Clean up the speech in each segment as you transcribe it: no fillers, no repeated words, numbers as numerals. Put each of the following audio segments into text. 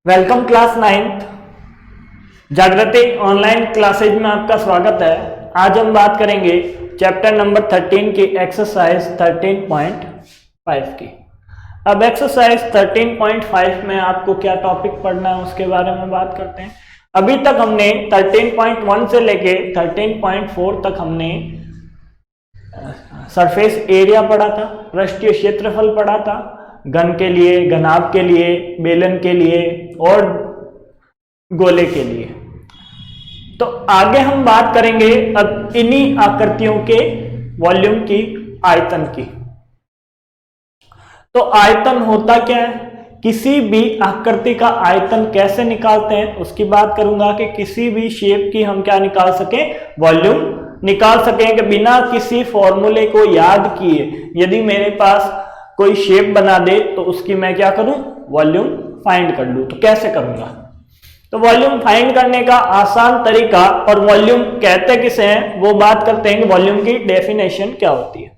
Welcome class 9th जागृति online classes में आपका स्वागत है। आज हम बात करेंगे चैप्टर नंबर 13 की एक्सरसाइज 13.5 की। अब एक्सरसाइज 13.5 में आपको क्या टॉपिक पढ़ना है उसके बारे में बात करते हैं। अभी तक हमने 13.1 से लेके 13.4 तक हमने सरफेस एरिया पढ़ा था, पृष्ठीय क्षेत्रफल पढ़ा था, घन के लिए, घनाभ के लिए, बेलन के लिए और गोले के लिए। तो आगे हम बात करेंगे अब इन्हीं आकृतियों के वॉल्यूम की, आयतन की। तो आयतन होता क्या है, किसी भी आकृति का आयतन कैसे निकालते हैं उसकी बात करूंगा कि किसी भी शेप की हम क्या निकाल सकें, वॉल्यूम निकाल सकें कि बिना किसी फॉर्मूले को याद किए यदि मेरे पास कोई शेप बना दे तो उसकी मैं क्या करूं, वॉल्यूम फाइंड कर लूं। तो कैसे करूंगा, तो वॉल्यूम फाइंड करने का आसान तरीका, और वॉल्यूम कहते किसे हैं वो बात करते हैं कि वॉल्यूम की डेफिनेशन क्या होती है।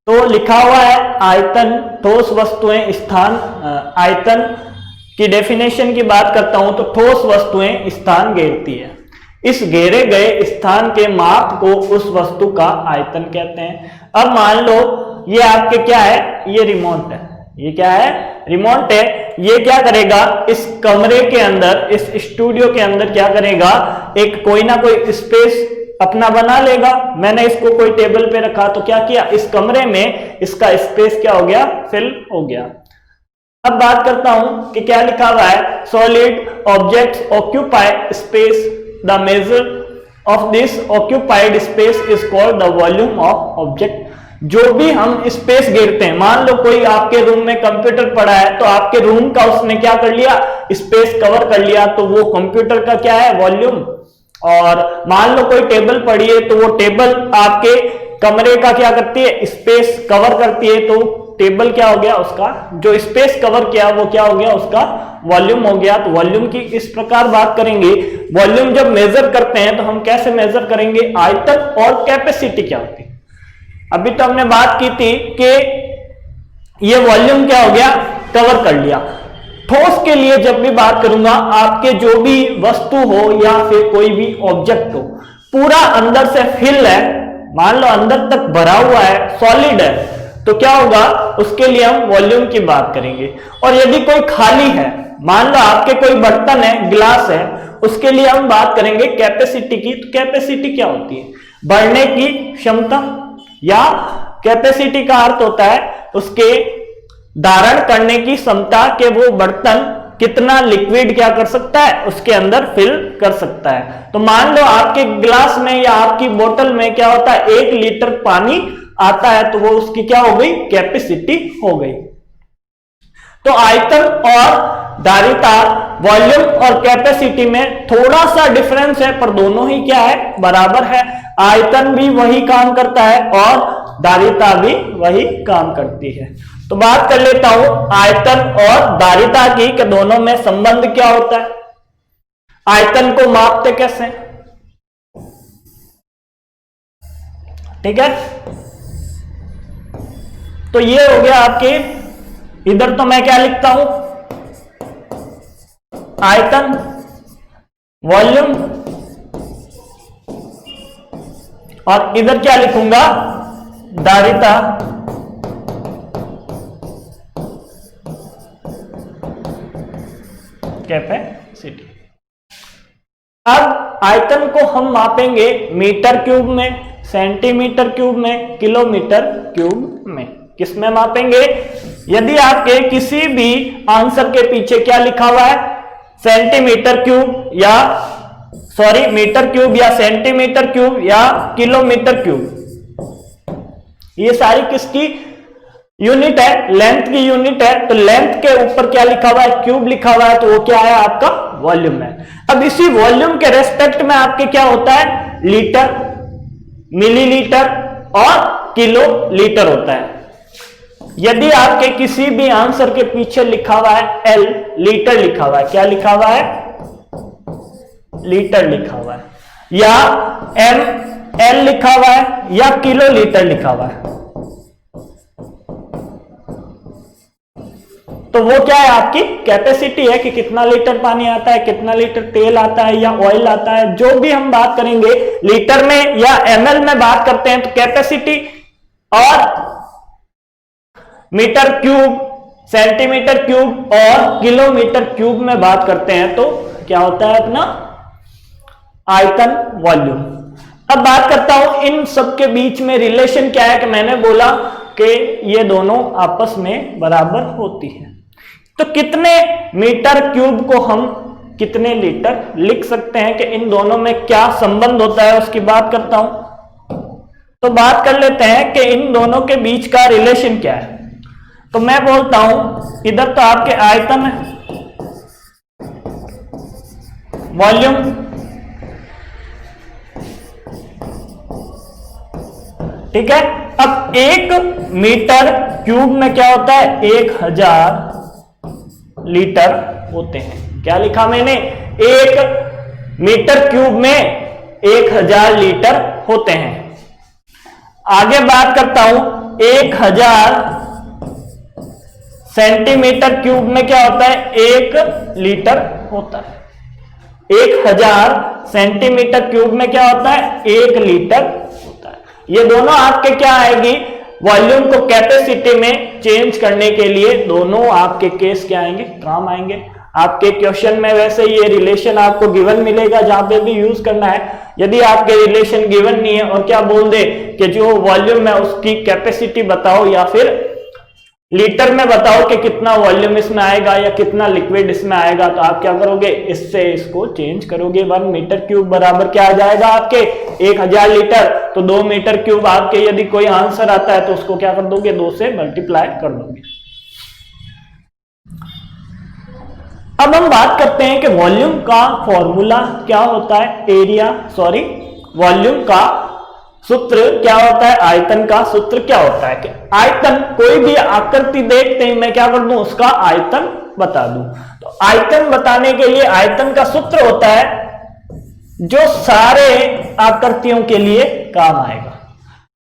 तो लिखा हुआ है आयतन ठोस वस्तुएं स्थान, आयतन की डेफिनेशन की बात करता हूं तो ठोस वस्तुएं स्थान घेरती है, इस घेरे गए स्थान के माप को उस वस्तु का आयतन कहते हैं। अब मान लो ये आपके क्या है, ये रिमोट है, ये क्या है, रिमोट है। ये क्या करेगा, इस कमरे के अंदर, इस स्टूडियो के अंदर क्या करेगा, एक कोई ना कोई स्पेस अपना बना लेगा। मैंने इसको कोई टेबल पे रखा तो क्या किया, इस कमरे में इसका स्पेस क्या हो गया, फिल हो गया। अब बात करता हूं कि क्या लिखा हुआ है, solid objects occupy space, the measure of this occupied space is called the volume of object. जो भी हम स्पेस घेरते हैं, मान लो कोई आपके रूम में कंप्यूटर पड़ा है तो आपके रूम का उसने क्या कर लिया, स्पेस कवर कर लिया, तो वो कंप्यूटर का क्या है, वॉल्यूम। और मान लो कोई टेबल पड़ी है तो वो टेबल आपके कमरे का क्या करती है, स्पेस कवर करती है, तो टेबल क्या हो गया, उसका जो स्पेस कवर किया वो क्या हो गया, उसका वॉल्यूम हो गया। तो वॉल्यूम की इस प्रकार बात करेंगे। वॉल्यूम जब मेजर करते हैं तो हम कैसे मेजर करेंगे, आयतन और कैपेसिटी क्या होती है। अभी तो हमने बात की थी कि ये वॉल्यूम क्या हो गया, कवर कर लिया। ठोस के लिए जब भी बात करूंगा, आपके जो भी वस्तु हो या फिर कोई भी ऑब्जेक्ट हो, पूरा अंदर से फिल है, मान लो अंदर तक भरा हुआ है, सॉलिड है, तो क्या होगा, उसके लिए हम वॉल्यूम की बात करेंगे। और यदि कोई खाली है, मान लो आपके कोई बर्तन है, ग्लास है, उसके लिए हम बात करेंगे कैपेसिटी की। तो कैपेसिटी क्या होती है, बढ़ने की क्षमता, या कैपेसिटी का अर्थ होता है उसके धारण करने की क्षमता के वो बर्तन कितना लिक्विड क्या कर सकता है, उसके अंदर फिल कर सकता है। तो मान लो आपके ग्लास में या आपकी बोतल में क्या होता है, 1 लीटर पानी आता है, तो वो उसकी क्या हो गई, कैपेसिटी हो गई। तो आयतन और धारिता, वॉल्यूम और कैपेसिटी में थोड़ा सा डिफरेंस है, पर दोनों ही क्या है, बराबर है। आयतन भी वही काम करता है और धारिता भी वही काम करती है। तो बात कर लेता हूं आयतन और धारिता की कि दोनों में संबंध क्या होता है, आयतन को मापते कैसे, ठीक है। तो ये हो गया आपके, इधर तो मैं क्या लिखता हूं, आयतन, वॉल्यूम, और इधर क्या लिखूंगा, धारिता, कैपेसिटी। अब आयतन को हम मापेंगे मीटर क्यूब में, सेंटीमीटर क्यूब में, किलोमीटर क्यूब में। किस में मापेंगे, यदि आपके किसी भी आंसर के पीछे क्या लिखा हुआ है, सेंटीमीटर क्यूब या सॉरी मीटर क्यूब या सेंटीमीटर क्यूब या किलोमीटर क्यूब, ये सारी किसकी यूनिट है, लेंथ की यूनिट है। तो लेंथ के ऊपर क्या लिखा हुआ है, क्यूब लिखा हुआ है, तो वो क्या है, आपका वॉल्यूम है। अब इसी वॉल्यूम के रेस्पेक्ट में आपके क्या होता है, लीटर, मिलीलीटर और किलो लीटर होता है। यदि आपके किसी भी आंसर के पीछे लिखा हुआ है एल, लीटर लिखा हुआ है, क्या लिखा हुआ है, लीटर लिखा हुआ है, या एम, एल लिखा हुआ है, या किलो लीटर लिखा हुआ है, तो वो क्या है, आपकी कैपेसिटी है कि कितना लीटर पानी आता है, कितना लीटर तेल आता है या ऑयल आता है। जो भी हम बात करेंगे लीटर में या ml में बात करते हैं तो कैपेसिटी और मीटर क्यूब, सेंटीमीटर क्यूब और किलोमीटर क्यूब में बात करते हैं तो क्या होता है अपना आयतन, वॉल्यूम। अब बात करता हूं इन सब के बीच में रिलेशन क्या है, कि मैंने बोला कि ये दोनों आपस में बराबर होती है। तो कितने मीटर क्यूब को हम कितने लीटर लिख सकते हैं, कि इन दोनों में क्या संबंध होता है उसकी बात करता हूं। तो बात कर लेते हैं कि इन दोनों के बीच का रिलेशन क्या है। तो मैं बोलता हूं इधर तो आपके आयतन है, वॉल्यूम, ठीक है। अब 1 मीटर क्यूब में क्या होता है, 1000 लीटर होते हैं। क्या लिखा मैंने, 1 मीटर क्यूब में 1000 लीटर होते हैं। आगे बात करता हूं 1000 सेंटीमीटर क्यूब में क्या होता है, 1 लीटर होता है। 1000 सेंटीमीटर क्यूब में क्या होता है, 1 लीटर होता है। ये दोनों आपके क्या आएगी, वॉल्यूम को कैपेसिटी में चेंज करने के लिए दोनों आपके केस क्या आएंगे, काम आएंगे। आपके क्वेश्चन में वैसे ये रिलेशन आपको गिवन मिलेगा जहां पे भी यूज करना है। यदि आपके रिलेशन गिवन नहीं है और क्या बोल दे कि जो वॉल्यूम है उसकी कैपेसिटी बताओ या फिर लीटर में बताओ कि कितना वॉल्यूम इसमें आएगा या कितना लिक्विड इसमें आएगा, तो आप क्या करोगे, इससे इसको चेंज करोगे। 1 मीटर क्यूब बराबर क्या आ जाएगा आपके 1000 लीटर। तो 2 मीटर क्यूब आपके यदि कोई आंसर आता है तो उसको क्या कर दोगे, 2 से मल्टीप्लाई कर दोगे। अब हम बात करते हैं कि वॉल्यूम का फॉर्मूला क्या होता है, वॉल्यूम का सूत्र क्या होता है, आयतन का सूत्र क्या होता है। कि आयतन, कोई भी आकृति देखते ही मैं क्या कर दूं, उसका आयतन बता दूं। तो आयतन बताने के लिए आयतन का सूत्र होता है जो सारे आकृतियों के लिए काम आएगा।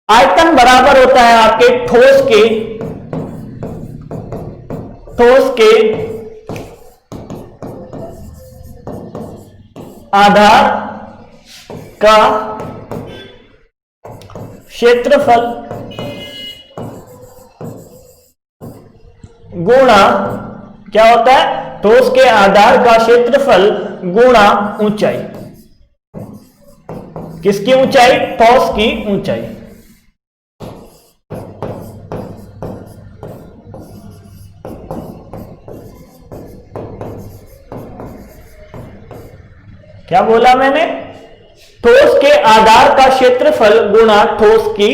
आयतन बराबर होता है आपके ठोस के आधार का क्षेत्रफल गुणा क्या होता है, ठोस के आधार का क्षेत्रफल गुणा ऊंचाई। किसकी ऊंचाई, ठोस की ऊंचाई। क्या बोला मैंने, ठोस के आधार का क्षेत्रफल गुणा ठोस की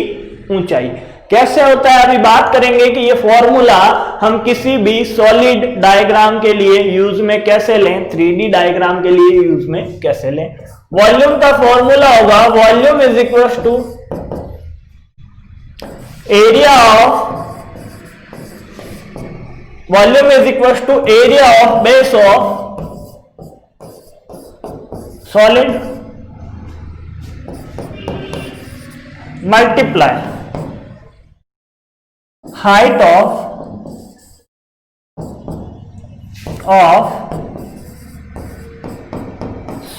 ऊंचाई। कैसे होता है अभी बात करेंगे कि ये फॉर्मूला हम किसी भी सॉलिड डायग्राम के लिए यूज में कैसे लें, 3D डायग्राम के लिए यूज में कैसे लें। वॉल्यूम का फॉर्मूला होगा volume is equal to area of base of solid multiply height of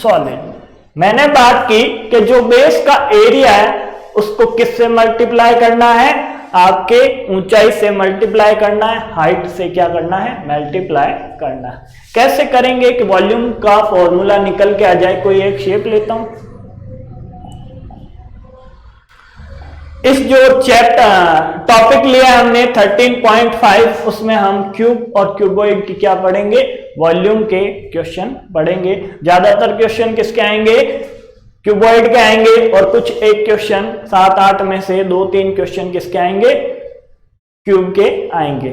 solid. मैंने बात की कि जो बेस का एरिया है उसको किससे मल्टीप्लाई करना है, आपके ऊंचाई से मल्टीप्लाई करना है, हाइट से क्या करना है, मल्टीप्लाई करना है। कैसे करेंगे कि वॉल्यूम का फॉर्मूला निकल के आ जाए। कोई एक शेप लेता हूं, इस जो टॉपिक लिया हमने 13.5, उसमें हम क्यूब और क्यूबॉइड की क्या पढ़ेंगे, वॉल्यूम के क्वेश्चन पढ़ेंगे। ज्यादातर क्वेश्चन किसके आएंगे, क्यूबॉइड के आएंगे, और कुछ एक क्वेश्चन 7-8 में से 2-3 क्वेश्चन किसके आएंगे, क्यूब के आएंगे।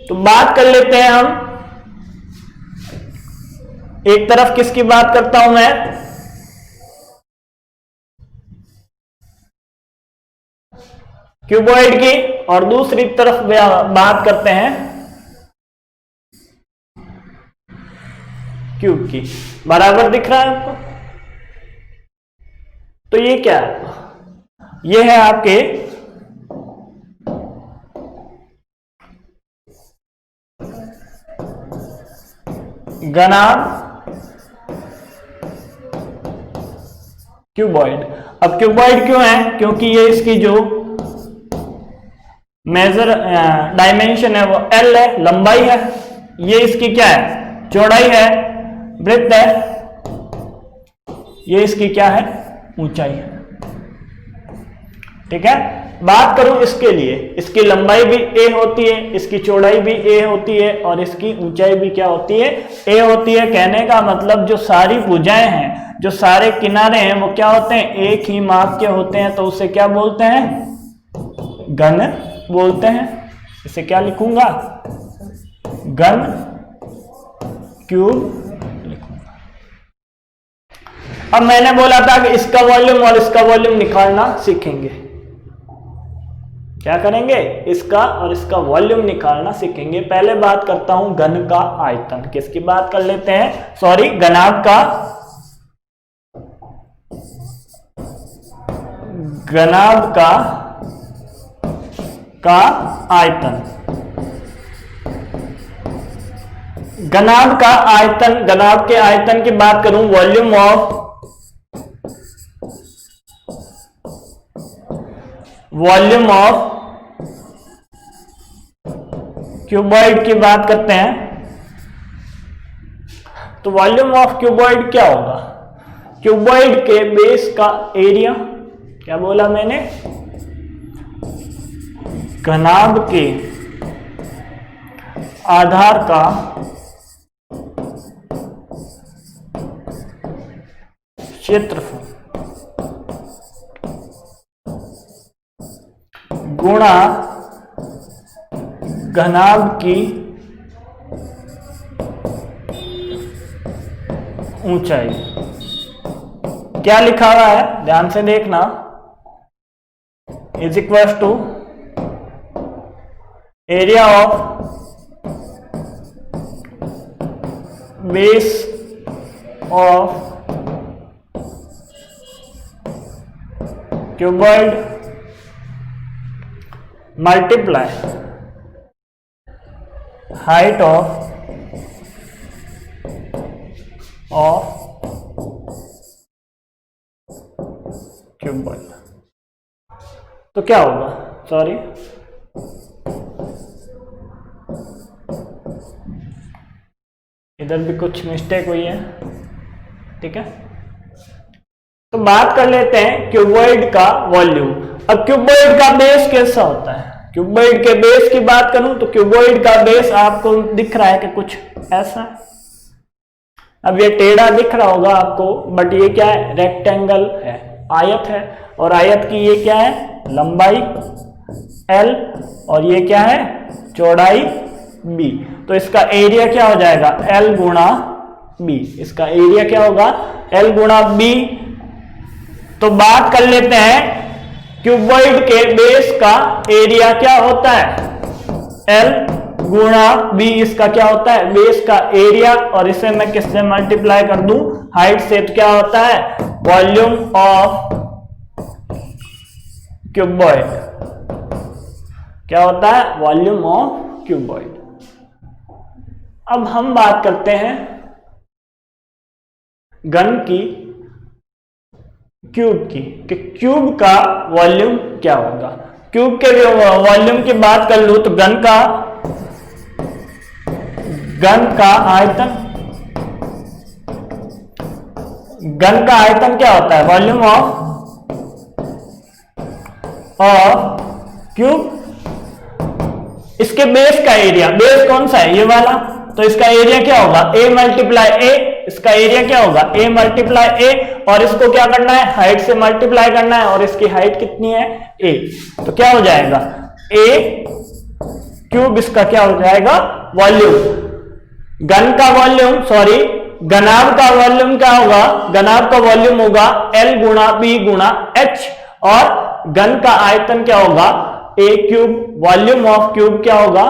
तो बात कर लेते हैं हम, एक तरफ किसकी बात करता हूं मैं, क्यूबॉइड की, और दूसरी तरफ बात करते हैं क्यूब की। बराबर दिख रहा है आपको। तो ये क्या है, ये है आपके घनाभ क्यूबॉइड। अब क्यूबॉइड क्यों है? क्योंकि ये इसकी जो मेजर डायमेंशन है वो L है, लंबाई है। ये इसकी क्या है? चौड़ाई है, ब्रेड्थ है। ये इसकी क्या है? ऊंचाई है। ठीक है। बात करूं इसके लिए, इसकी लंबाई भी a होती है, इसकी चौड़ाई भी a होती है और इसकी ऊंचाई भी क्या होती है? a होती है। कहने का मतलब जो सारी भुजाएं हैं, जो सारे किनारे हैं, वो क्या होते हैं? एक ही माप के होते हैं। तो उसे क्या बोलते हैं? घन बोलते हैं। इसे क्या लिखूंगा? घन क्यूब लिखूंगा। अब मैंने बोला था कि इसका वॉल्यूम और इसका वॉल्यूम निकालना सीखेंगे। क्या करेंगे? इसका और इसका वॉल्यूम निकालना सीखेंगे। पहले बात करता हूं घन का आयतन। किसकी बात कर लेते हैं? सॉरी, घनाभ का, घनाभ का आयतन। घनाभ का आयतन, घनाभ के आयतन की बात करूं, वॉल्यूम ऑफ क्यूबॉइड की बात करते हैं। तो वॉल्यूम ऑफ क्यूबॉइड क्या होगा? क्यूबॉइड के बेस का एरिया, क्या बोला मैंने? घनाभ के आधार का क्षेत्रफल गुणा घनाभ की ऊंचाई। क्या लिखा हुआ है? ध्यान से देखना। Is equal to area of base of cuboid multiply height of cuboid. तो क्या होगा? सॉरी, इधर भी कुछ मिस्टेक हुई है। ठीक है। तो बात कर लेते हैं क्यूबॉइड का वॉल्यूम। अब क्यूबॉइड का बेस कैसा होता है? क्यूबॉइड के बेस की बात करूं तो क्यूबॉइड का बेस आपको दिख रहा है कि कुछ ऐसा है। अब ये टेढ़ा दिख रहा होगा आपको, बट ये क्या है? रेक्टेंगल है, आयत है। और आयत की ये क्या है? लंबाई L और ये क्या है? चौड़ाई B। तो इसका एरिया क्या हो जाएगा? L गुणा B। इसका एरिया क्या होगा? L गुणा B। तो बात कर लेते हैं क्यूबॉइड के बेस का एरिया क्या होता है? L गुणा B। इसका क्या होता है? बेस का एरिया। और इसे मैं किससे मल्टीप्लाई कर दूं? हाइट से। तो क्या होता है? Volume of cuboid. क्या होता है? Volume of cuboid. अब हम बात करते हैं घन की, क्यूब की, कि क्यूब का वॉल्यूम क्या होगा। क्यूब के वॉल्यूम की बात कर लूं तो घन का आयतन, घन का आयतन क्या होता है? Volume of cube. इसके बेस का एरिया, बेस कौन सा है? ये वाला। तो इसका एरिया क्या होगा? A multiply A। इसका एरिया क्या होगा? A multiply A। और इसको क्या करना है? हाइट से मल्टीप्लाई करना है। और इसकी हाइट कितनी है? A। तो क्या हो जाएगा? A cube. इसका क्या हो जाएगा? वॉल्यूम। घन का वॉल्यूम, सॉरी, घनाभ का वॉल्यूम क्या होगा? घनाभ का वॉल्यूम होगा L गुणा B गुणा H। और घन का आयतन क्या होगा? A cube. Volume of cube क्या होगा?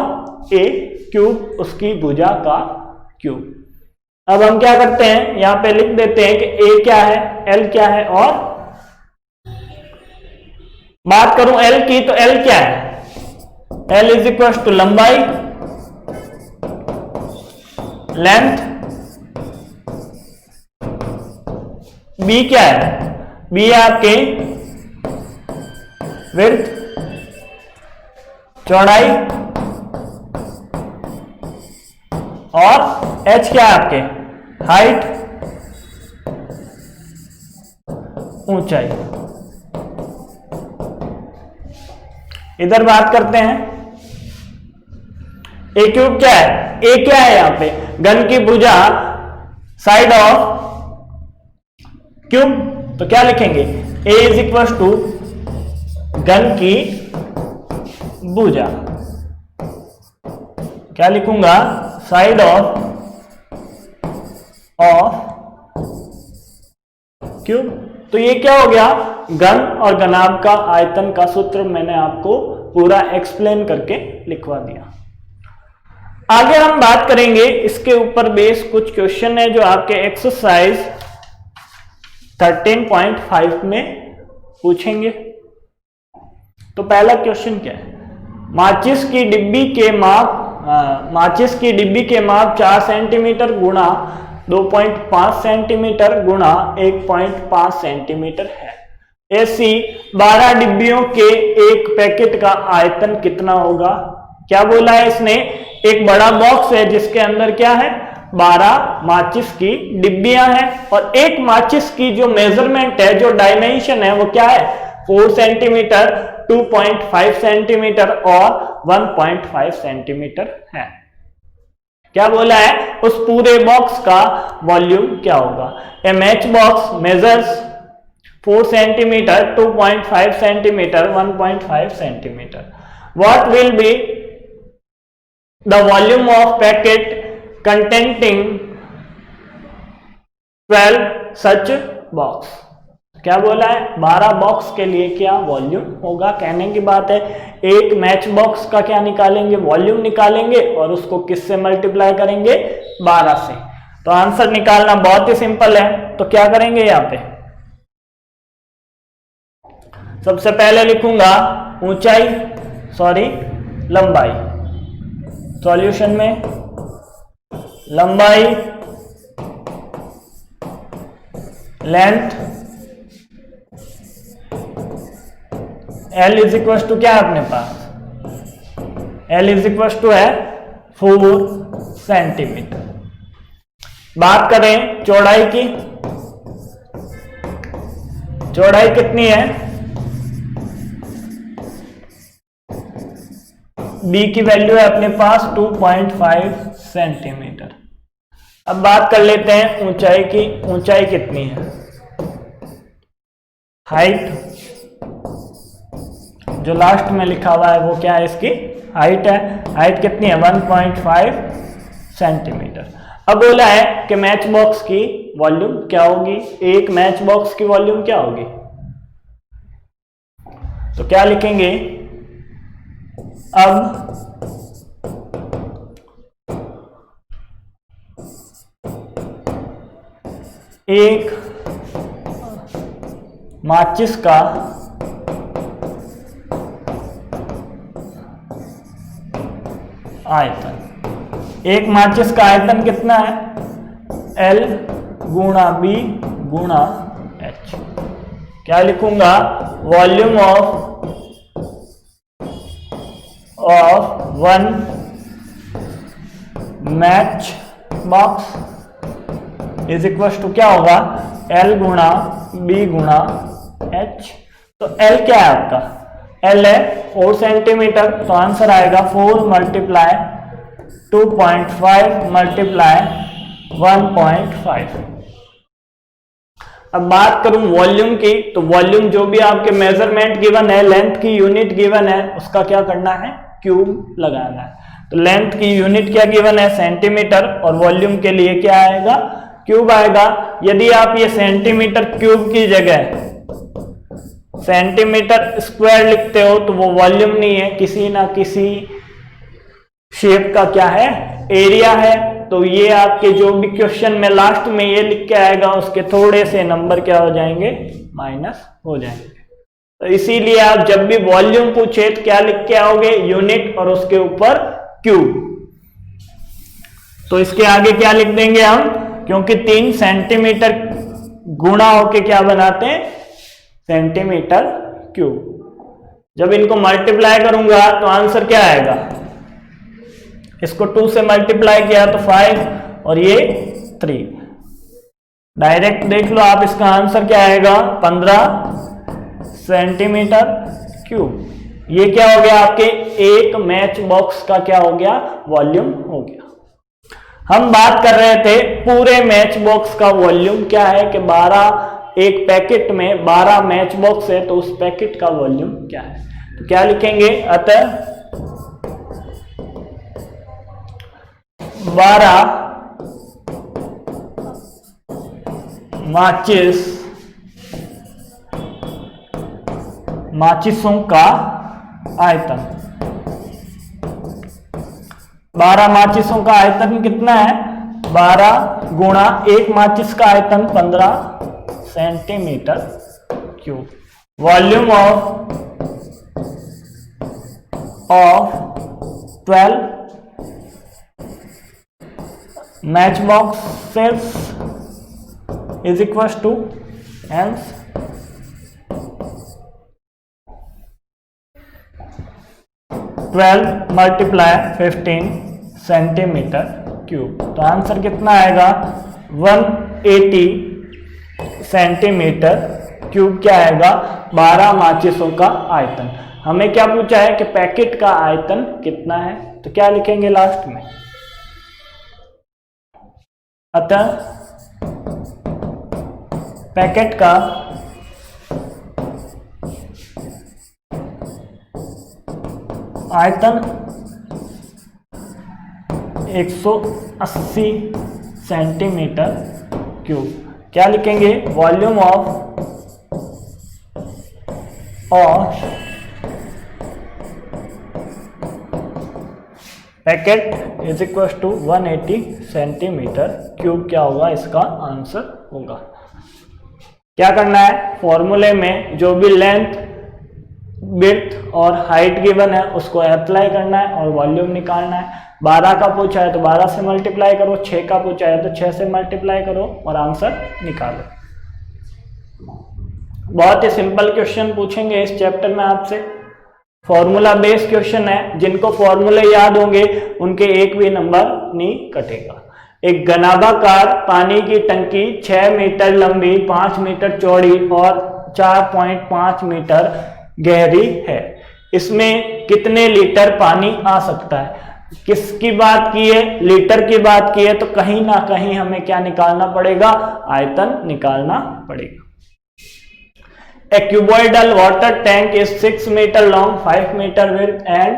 A क्यूब, उसकी भुजा का क्यूब। अब हम क्या करते हैं? यहां पे लिख देते हैं कि A क्या है, L क्या है। और बात करूं L की, तो L क्या है? L इज इक्वल टू लंबाई, लेंथ बी क्या है, बी है आपके विड्थ, चौड़ाई, और एच क्या है आपके हाइट, ऊंचाई। इधर बात करते हैं ए क्यूब क्या है, ए क्या है यहां पे घन की भुजा साइड ऑफ क्यूब, तो क्या लिखेंगे ए इज इक्वल टू घन की भुजा, क्या लिखूंगा साइड ऑफ क्यूब। तो ये क्या हो गया, घन और घनाभ का आयतन का सूत्र मैंने आपको पूरा एक्सप्लेन करके लिखवा दिया। आगे हम बात करेंगे इसके ऊपर बेस कुछ क्वेश्चन है जो आपके एक्सरसाइज 13.5 में पूछेंगे। तो पहला क्वेश्चन क्या है, माचिस की डिब्बी के माप 4 सेंटीमीटर गुणा 2.5 सेंटीमीटर गुणा 1.5 सेंटीमीटर है। ऐसी 12 डिब्बियों के एक पैकेट का आयतन कितना होगा। क्या बोला है इसने, एक बड़ा बॉक्स है जिसके अंदर क्या है 12 माचिस की डिब्बियां हैं, और एक माचिस की जो मेजरमेंट है, जो डायमेंशन है वो क्या है 4 सेंटीमीटर, 2.5 सेंटीमीटर और 1.5 सेंटीमीटर है। क्या बोला है, उस पूरे बॉक्स का वॉल्यूम क्या होगा। A match box measures 4 centimetre, 2.5 centimetre, 1.5 centimetre. What will be the volume of packet containing 12 such box। क्या बोला है 12 बॉक्स के लिए क्या वॉल्यूम होगा। कहने की बात है एक मैच बॉक्स का क्या निकालेंगे, वॉल्यूम निकालेंगे और उसको किससे मल्टीप्लाई करेंगे 12 से। तो आंसर निकालना बहुत ही सिंपल है। तो क्या करेंगे यहाँ पे, सबसे पहले लिखूंगा लंबाई, सॉल्यूशन में लंबाई length L is equal to क्या है अपने पास, L इज इक्वल टू है 4 सेंटीमीटर। बात करें चौड़ाई की, चौड़ाई कितनी है, B की वैल्यू है अपने पास 2.5 सेंटीमीटर। अब बात कर लेते हैं ऊंचाई की, ऊंचाई कितनी है, हाइट जो लास्ट में लिखा हुआ है वो क्या है, इसकी हाइट है। हाइट कितनी है 1.5 सेंटीमीटर। अब बोला है कि मैच बॉक्स की वॉल्यूम क्या होगी, एक मैच बॉक्स की वॉल्यूम क्या होगी। तो क्या लिखेंगे, अब एक माचिस का आयतन, एक माचिस का आयतन कितना है L गुणा B गुणा H। क्या लिखूंगा, volume of one match box is equal to क्या होगा L गुणा B गुणा H। तो L क्या है आपका, L है 4 सेंटीमीटर। तो आंसर आएगा 4 मल्टीप्लाई 2.5 मल्टीप्लाई 1.5। अब बात करूं वॉल्यूम की, तो वॉल्यूम जो भी आपके मेजरमेंट गिवन है, लेंथ की यूनिट गिवन है, उसका क्या करना है क्यूब लगाना है। तो लेंथ की यूनिट क्या गिवन है सेंटीमीटर, और वॉल्यूम के लिए क्या आएगा क्यूब आएगा। यदि आप ये सेंटीमीटर क्यूब की जगह सेंटीमीटर स्क्वायर लिखते हो तो वो वॉल्यूम नहीं है, किसी ना किसी शेप का क्या है एरिया है। तो ये आपके जो भी क्वेश्चन में लास्ट में ये लिख के आएगा उसके थोड़े से नंबर क्या हो जाएंगे माइनस हो जाएंगे। तो इसीलिए आप जब भी वॉल्यूम पूछे तो क्या लिख के आओगे यूनिट और उसके ऊपर क्यूब। तो इसके आगे क्या लिख देंगे हम, क्योंकि 3 सेंटीमीटर गुणा होके क्या बनाते हैं, सेंटीमीटर क्यूब। जब इनको मल्टीप्लाई करूंगा तो आंसर क्या आएगा, इसको 2 से मल्टीप्लाई किया तो 5 और ये 3। डायरेक्ट देख लो आप, इसका आंसर क्या आएगा, 15 सेंटीमीटर क्यूब। ये क्या हो गया, आपके एक मैच बॉक्स का क्या हो गया, वॉल्यूम हो गया। हम बात कर रहे थे पूरे मैच बॉक्स का वॉल्यूम क्या है कि 12, एक पैकेट में 12 मैच बॉक्स है तो उस पैकेट का वॉल्यूम क्या है। तो क्या लिखेंगे, अतः 12 माचिसों का आयतन। 12 माचिसों का आयतन कितना है, 12 गुणा एक माचिस का आयतन 15 centimetre cube. Volume of 12 match boxes is equals to hence 12 multiply 15 centimetre cube. तो आंसर कितना आएगा, 180 सेंटीमीटर क्यूब क्या आएगा, 12 माचिसों का आयतन। हमें क्या पूछा है कि पैकेट का आयतन कितना है, तो क्या लिखेंगे लास्ट में, अतः पैकेट का आयतन 180 सेंटीमीटर क्यूब। क्या लिखेंगे, volume of packet is equal to 180 centimetre cube क्या होगा, इसका आंसर होगा। क्या करना है, फॉर्मूले में जो भी लेंथ, विड्थ और हाइट गिवन है उसको अप्लाई करना है और वॉल्यूम निकालना है। 12 का पूछा है तो 12 से मल्टीप्लाई करो, 6 का पूछा है तो 6 से मल्टीप्लाई करो और आंसर निकालो। बहुत ही सिंपल क्वेश्चन पूछेंगे इस चैप्टर में आपसे, फॉर्मूला बेस्ड क्वेश्चन है। जिनको फॉर्मूले याद होंगे उनके एक भी नंबर नहीं कटेगा। एक घनाभाकार पानी की टंकी 6 मीटर लंबी, 5 मीटर चौड़ी और 4.5 मीटर गहरी है। इसमें कितने लीटर पानी आ सकता है। किसकी बात की है, लीटर की बात की है, तो कहीं ना कहीं हमें क्या निकालना पड़ेगा, आयतन निकालना पड़ेगा। A cuboidal water tank is 6 meter long, 5 meter width and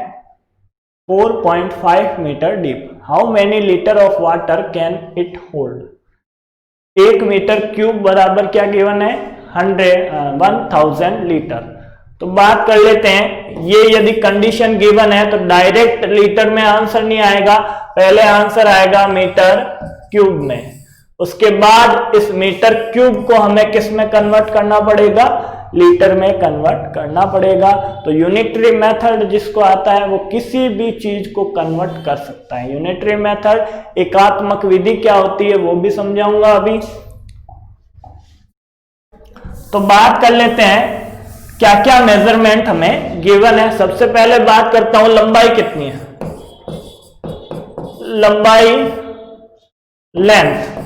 4.5 meter deep. How many liter of water can it hold? 1 metre cube बराबर क्या गिवन है, 1000 लीटर। तो बात कर लेते हैं, ये यदि कंडीशन गिवन है तो डायरेक्ट लीटर में आंसर नहीं आएगा, पहले आंसर आएगा मीटर क्यूब में। उसके बाद इस मीटर क्यूब को हमें किस में कन्वर्ट करना पड़ेगा, लीटर में कन्वर्ट करना पड़ेगा। तो यूनिटरी मेथड जिसको आता है वो किसी भी चीज को कन्वर्ट कर सकता है। यूनिटरी मेथड, एकात्मक विधि क्या होती है वो भी समझाऊंगा अभी। तो बात कर लेते हैं क्या क्या मेजरमेंट हमें गिवन है। सबसे पहले बात करता हूं लंबाई कितनी है, लंबाई लेंथ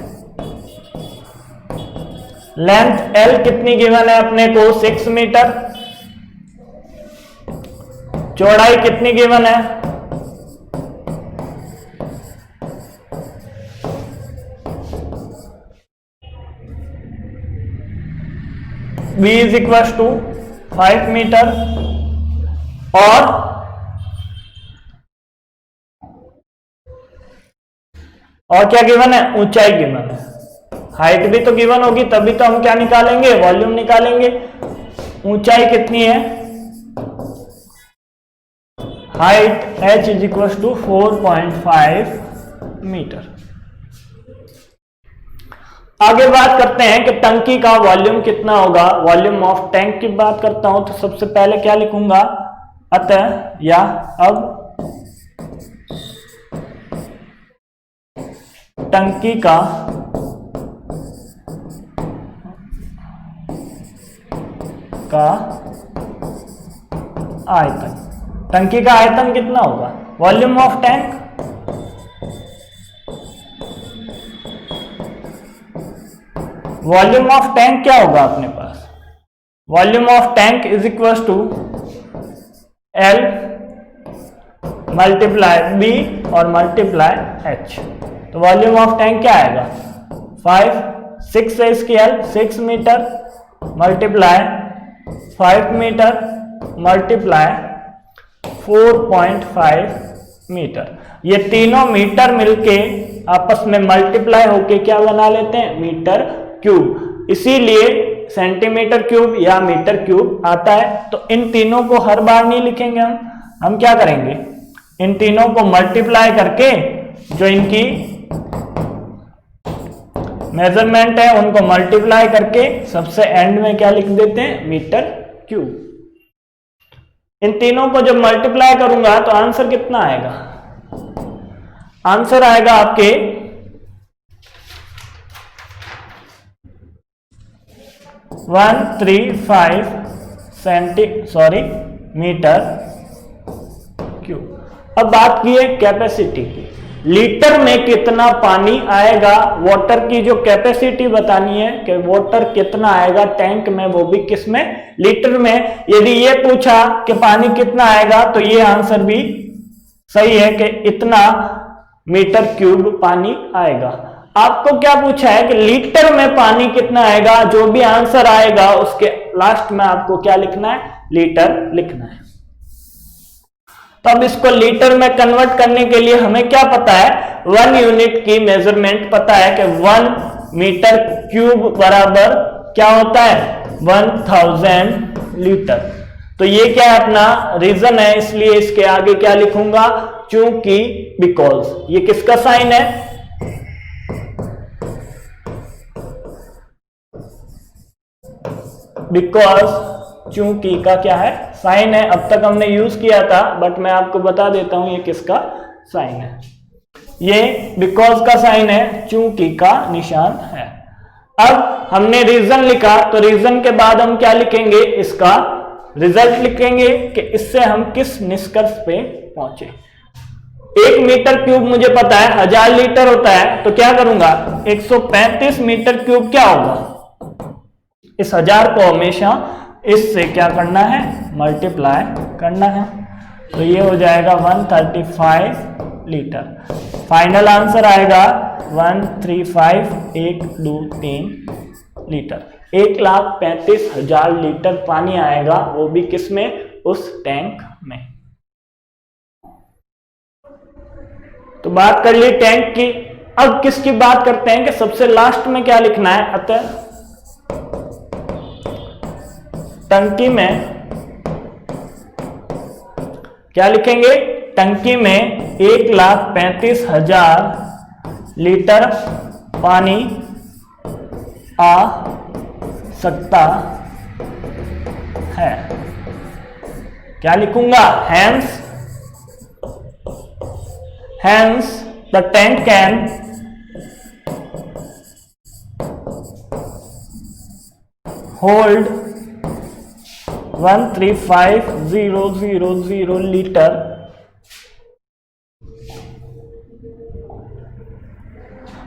L कितनी गिवन है अपने को, 6 मीटर। चौड़ाई कितनी गिवन है, B is equal to 5 metre. और क्या गिवन है, ऊंचाई गिवन है। हाइट भी तो गिवन होगी तभी तो हम क्या निकालेंगे, वॉल्यूम निकालेंगे। ऊंचाई कितनी है, height h is equal to 4.5 metre. आगे बात करते हैं कि टंकी का वॉल्यूम कितना होगा। वॉल्यूम ऑफ टैंक की बात करता हूं तो सबसे पहले क्या लिखूंगा, अतः या अब टंकी का का आयतन, टंकी का आयतन कितना होगा, volume of tank, volume of tank क्या होगा अपने पास, volume of tank is equal to L multiply B और मल्टीप्लाई H। तो वॉल्यूम ऑफ टैंक क्या आएगा, 6 है इसकी L, 6 metre multiply 5 metre multiply 4.5 metre. ये तीनों मीटर मिलके आपस में मल्टीप्लाई होके क्या बना लेते हैं, मीटर क्यूब, इसीलिए सेंटीमीटर क्यूब या मीटर क्यूब आता है। तो इन तीनों को हर बार नहीं लिखेंगे हम क्या करेंगे, इन तीनों को मल्टीप्लाई करके जो इनकी मेजरमेंट है उनको मल्टीप्लाई करके सबसे एंड में क्या लिख देते हैं, मीटर क्यूब। इन तीनों को जब मल्टीप्लाई करूंगा तो आंसर कितना आएगा, आंसर आएगा आपके 135 मीटर क्यूब। अब बात की है कैपेसिटी की, लीटर में कितना पानी आएगा, वाटर की जो कैपेसिटी बतानी है कि वाटर कितना आएगा टैंक में, वो भी किस में, लीटर में। यदि ये पूछा कि पानी कितना आएगा तो ये आंसर भी सही है कि इतना मीटर क्यूब पानी आएगा। आपको क्या पूछा है कि लीटर में पानी कितना आएगा, जो भी आंसर आएगा उसके लास्ट में आपको क्या लिखना है, लीटर लिखना है। तो अब इसको लीटर में कन्वर्ट करने के लिए हमें क्या पता है, 1 यूनिट की मेजरमेंट पता है कि 1 मीटर क्यूब बराबर क्या होता है, 1000 लीटर। तो ये क्या है, अपना रीजन है, इसलिए इसके आगे क्या लिखूंगा, चूंकि, बिकॉज। ये किसका साइन है, बिकॉज, चूंकि का क्या है, साइन है। अब तक हमने यूज किया था बट मैं आपको बता देता हूं ये किसका साइन है, ये बिकॉज का साइन है, चूंकि का निशान है। अब हमने रीजन लिखा तो रीजन के बाद हम क्या लिखेंगे, इसका रिजल्ट लिखेंगे कि इससे हम किस निष्कर्ष पे पहुंचे। 1 मीटर क्यूब मुझे पता है 1000 लीटर होता है, तो क्या करूंगा, 135 मीटर क्यूब क्या होगा, इस 1000 को हमेशा इससे क्या करना है, मल्टीप्लाई करना है। तो ये हो जाएगा 135 लीटर। फाइनल आंसर आएगा 135 1 2 3 लीटर। 1,35,000 लीटर पानी आएगा, वो भी किसमें, उस टैंक में। तो बात कर ली टैंक की। अब किसकी बात करते हैं कि सबसे लास्ट में क्या लिखना है। अतः टंकी में क्या लिखेंगे, टंकी में 1,35,000 लीटर पानी आ सकता है। क्या लिखूंगा, hence the tank can hold 135,000 litre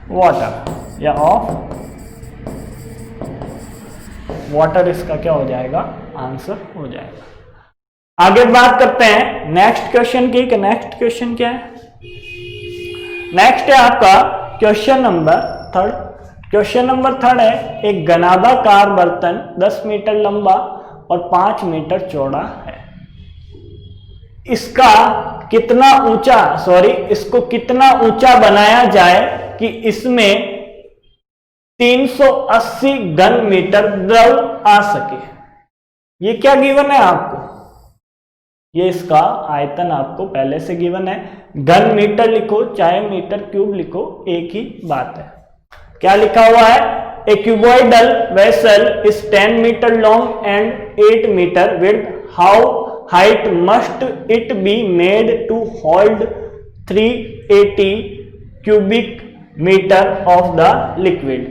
water या ऑफ वाटर, इसका क्या हो जाएगा, आंसर हो जाएगा। आगे बात करते हैं नेक्स्ट क्वेश्चन की कि नेक्स्ट क्वेश्चन क्या है। नेक्स्ट है आपका क्वेश्चन नंबर 3। क्वेश्चन नंबर 3 है, एक घनाभाकार बर्तन 10 मीटर लंबा और 5 मीटर चौड़ा है। इसका कितना ऊंचा, इसको कितना ऊंचा बनाया जाए कि इसमें 380 घन मीटर द्रव आ सके। ये क्या गिवन है आपको, ये इसका आयतन आपको पहले से गिवन है। घन मीटर लिखो चाहे मीटर क्यूब लिखो, एक ही बात है। क्या लिखा हुआ है, a cuboidal vessel is 10 metre long and 8 metre width, how height must it be made to hold 380 cubic metre of the liquid.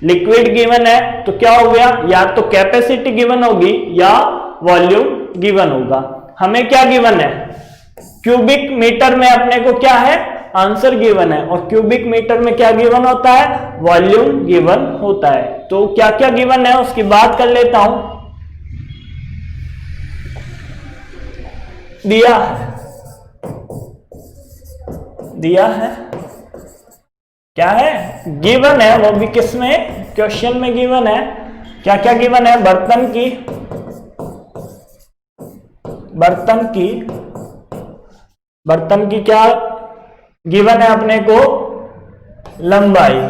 Liquid given है तो क्या हो गया, या तो कैपेसिटी गिवन होगी या वॉल्यूम गिवन होगा। हमें क्या गिवन है, क्यूबिक मीटर में अपने को क्या है, आंसर गिवन है, और क्यूबिक मीटर में क्या गिवन होता है, वॉल्यूम गिवन होता है। तो क्या क्या गिवन है उसकी बात कर लेता हूं। दिया है क्या है, गिवन है, वो भी किस में, क्वेश्चन में गिवन है। क्या क्या गिवन है, बर्तन की क्या गिवन है अपने को, लंबाई।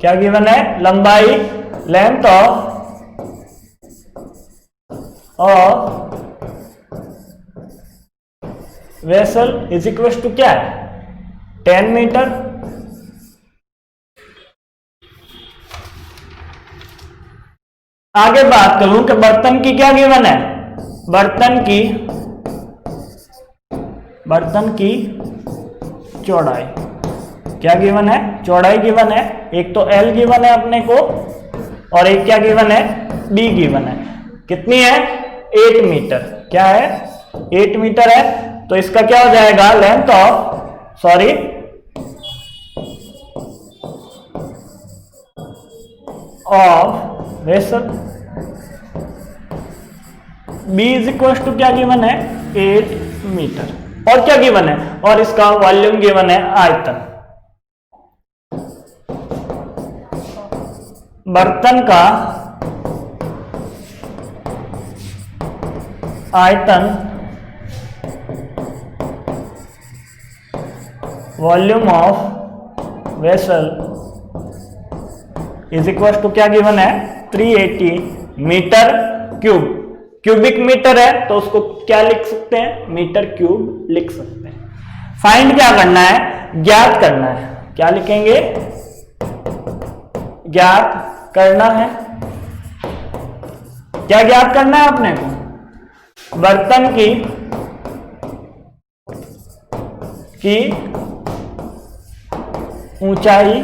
क्या गिवन है, लंबाई, length of vessel is equal to क्या है, 10 मीटर। आगे बात करूं कि बर्तन की क्या गिवन है, बर्तन की चौड़ाई। क्या गिवन है, चौड़ाई गिवन है। एक तो L गिवन है अपने को, और एक क्या गिवन है, D गिवन है। कितनी है, 8 मीटर। क्या है, 8 मीटर है। तो इसका क्या हो जाएगा, length of vessel B is equal to क्या गिवन है, 8 मीटर। और क्या गिवन है, और इसका वॉल्यूम गिवन है, आयतन। बर्तन का आयतन volume of vessel is equal to क्या गिवन है, 380 मीटर क्यूब। क्यूबिक मीटर है तो उसको क्या लिख सकते हैं, मीटर क्यूब लिख सकते हैं। फाइंड क्या करना है, ज्ञात करना है। क्या लिखेंगे, ज्ञात करना है। क्या ज्ञात करना है अपने को, बर्तन की ऊंचाई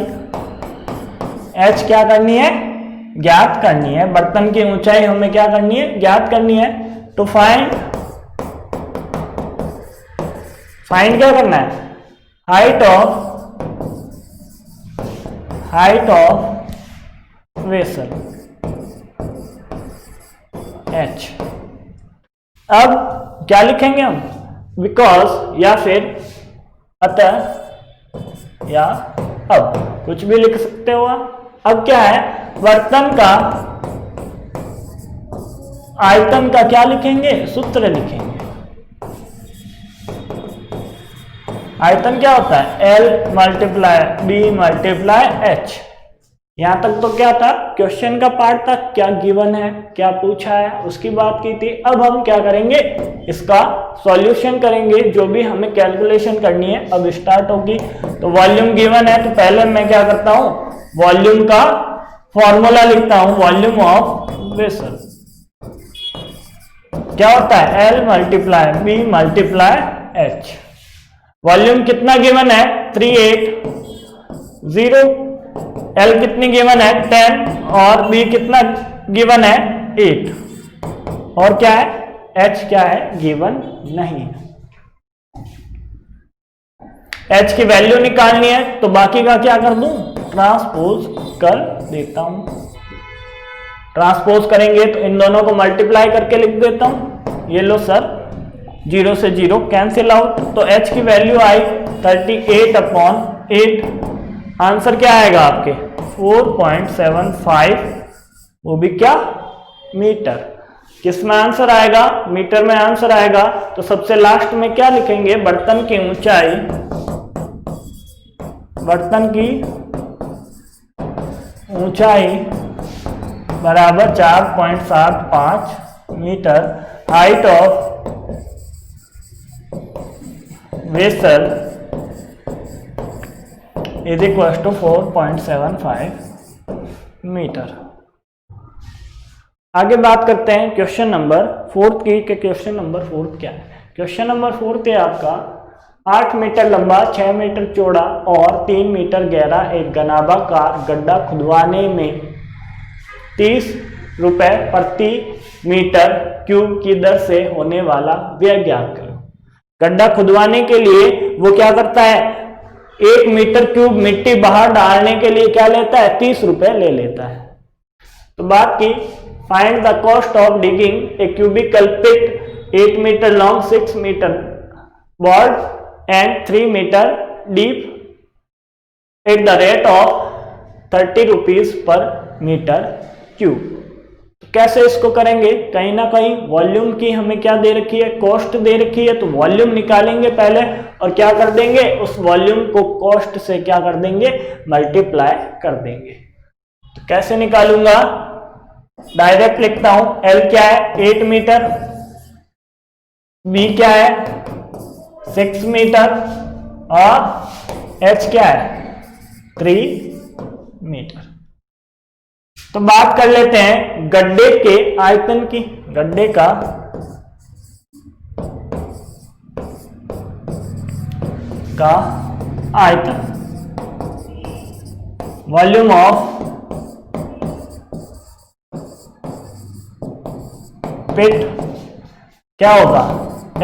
h क्या करनी है, ज्ञात करनी है। बर्तन की ऊंचाई हमें क्या करनी है, ज्ञात करनी है। तो फाइंड क्या करना है, हाइट ऑफ वेसल h। अब क्या लिखेंगे हम, बिकॉज या फिर अतः या अब, कुछ भी लिख सकते हो आप। अब क्या है, बर्तन का आयतन का क्या लिखेंगे, सूत्र लिखेंगे। आयतन क्या होता है, L multiply B multiply H। यहां तक तो क्या था, क्वेश्चन का पार्ट था, क्या गिवन है, क्या पूछा है, उसकी बात की थी। अब हम क्या करेंगे, इसका सॉल्यूशन करेंगे। जो भी हमें कैलकुलेशन करनी है अब स्टार्ट होगी। तो वॉल्यूम गिवन है, तो पहले मैं क्या करता हूं, वॉल्यूम का फॉर्मूला लिखता हूं। वॉल्यूम ऑफ वेसल क्या होता है, L multiply B multiply H। Volume कितना गिवन है, 380। L कितनी गिवन है, 10, और B कितना गिवन है, 8। और क्या है, H क्या है, गिवन नहीं है। H की वैल्यू निकालनी है, तो बाकी का क्या कर दूं, ट्रांसपोज कर देता हूं। ट्रांसपोज करेंगे तो इन दोनों को मल्टीप्लाई करके लिख देता हूं। ये लो सर, 0 से 0 कैंसिल आउट। तो H की वैल्यू आई 38/8। आंसर क्या आएगा आपके, 4.75। वो भी क्या, मीटर। किस में आंसर आएगा, मीटर में आंसर आएगा। तो सबसे लास्ट में क्या लिखेंगे, बर्तन की ऊंचाई बराबर 4.75 metre. Height of vessel is equal to 4.75 metre. आगे बात करते हैं क्वेश्चन नंबर 4 की। क्वेश्चन नंबर 4 क्या है, क्वेश्चन नंबर 4 है आपका, 8 मीटर लंबा, 6 मीटर चौड़ा और 3 मीटर गहरा एक घनाभाकार गड्ढा खुदवाने में 30 रुपए प्रति मीटर क्यूब की दर से होने वाला व्यय ज्ञात करो। गड्ढा खुदवाने के लिए वो क्या करता है, 1 मीटर क्यूब मिट्टी बाहर डालने के लिए क्या लेता है, 30 रुपए ले लेता है। तो बात की, find the cost of digging a cubical pit 8 metre long, 6 metre broad and 3 metre deep at the rate of 30 rupees per metre cube. कैसे इसको करेंगे, कहीं ना कहीं वॉल्यूम की हमें क्या दे रखी है, कॉस्ट दे रखी है, तो वॉल्यूम निकालेंगे पहले और क्या कर देंगे, उस वॉल्यूम को कॉस्ट से क्या कर देंगे, मल्टीप्लाई कर देंगे। तो कैसे निकालूंगा, डायरेक्ट लिखता हूं, L क्या है 8 मीटर, B क्या है 6 मीटर और H क्या है 3 मीटर। तो बात कर लेते हैं गड्ढे के आयतन की। गड्ढे का आयतन, वॉल्यूम ऑफ पिट क्या होगा,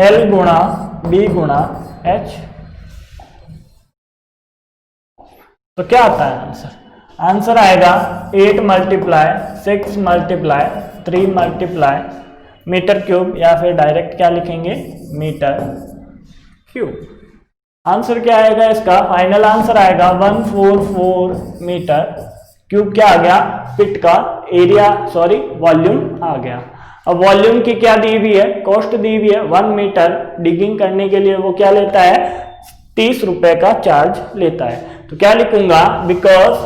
L गुणा B गुणा H। तो क्या आता है आंसर, आंसर आएगा 8 multiply 6 multiply 3 multiply metre cube, या फिर डायरेक्ट क्या लिखेंगे, मीटर क्यूब। आंसर क्या आएगा इसका, फाइनल आंसर आएगा 144 मीटर क्यूब। क्या आ गया, पिट का एरिया, सॉरी वॉल्यूम आ गया। अब वॉल्यूम की क्या दी हुई है, कॉस्ट दी हुई है, 1 मीटर डिगिंग करने के लिए वो क्या लेता है, 30 रुपए का चार्ज लेता है। तो क्या लिखूंगा, बिकॉज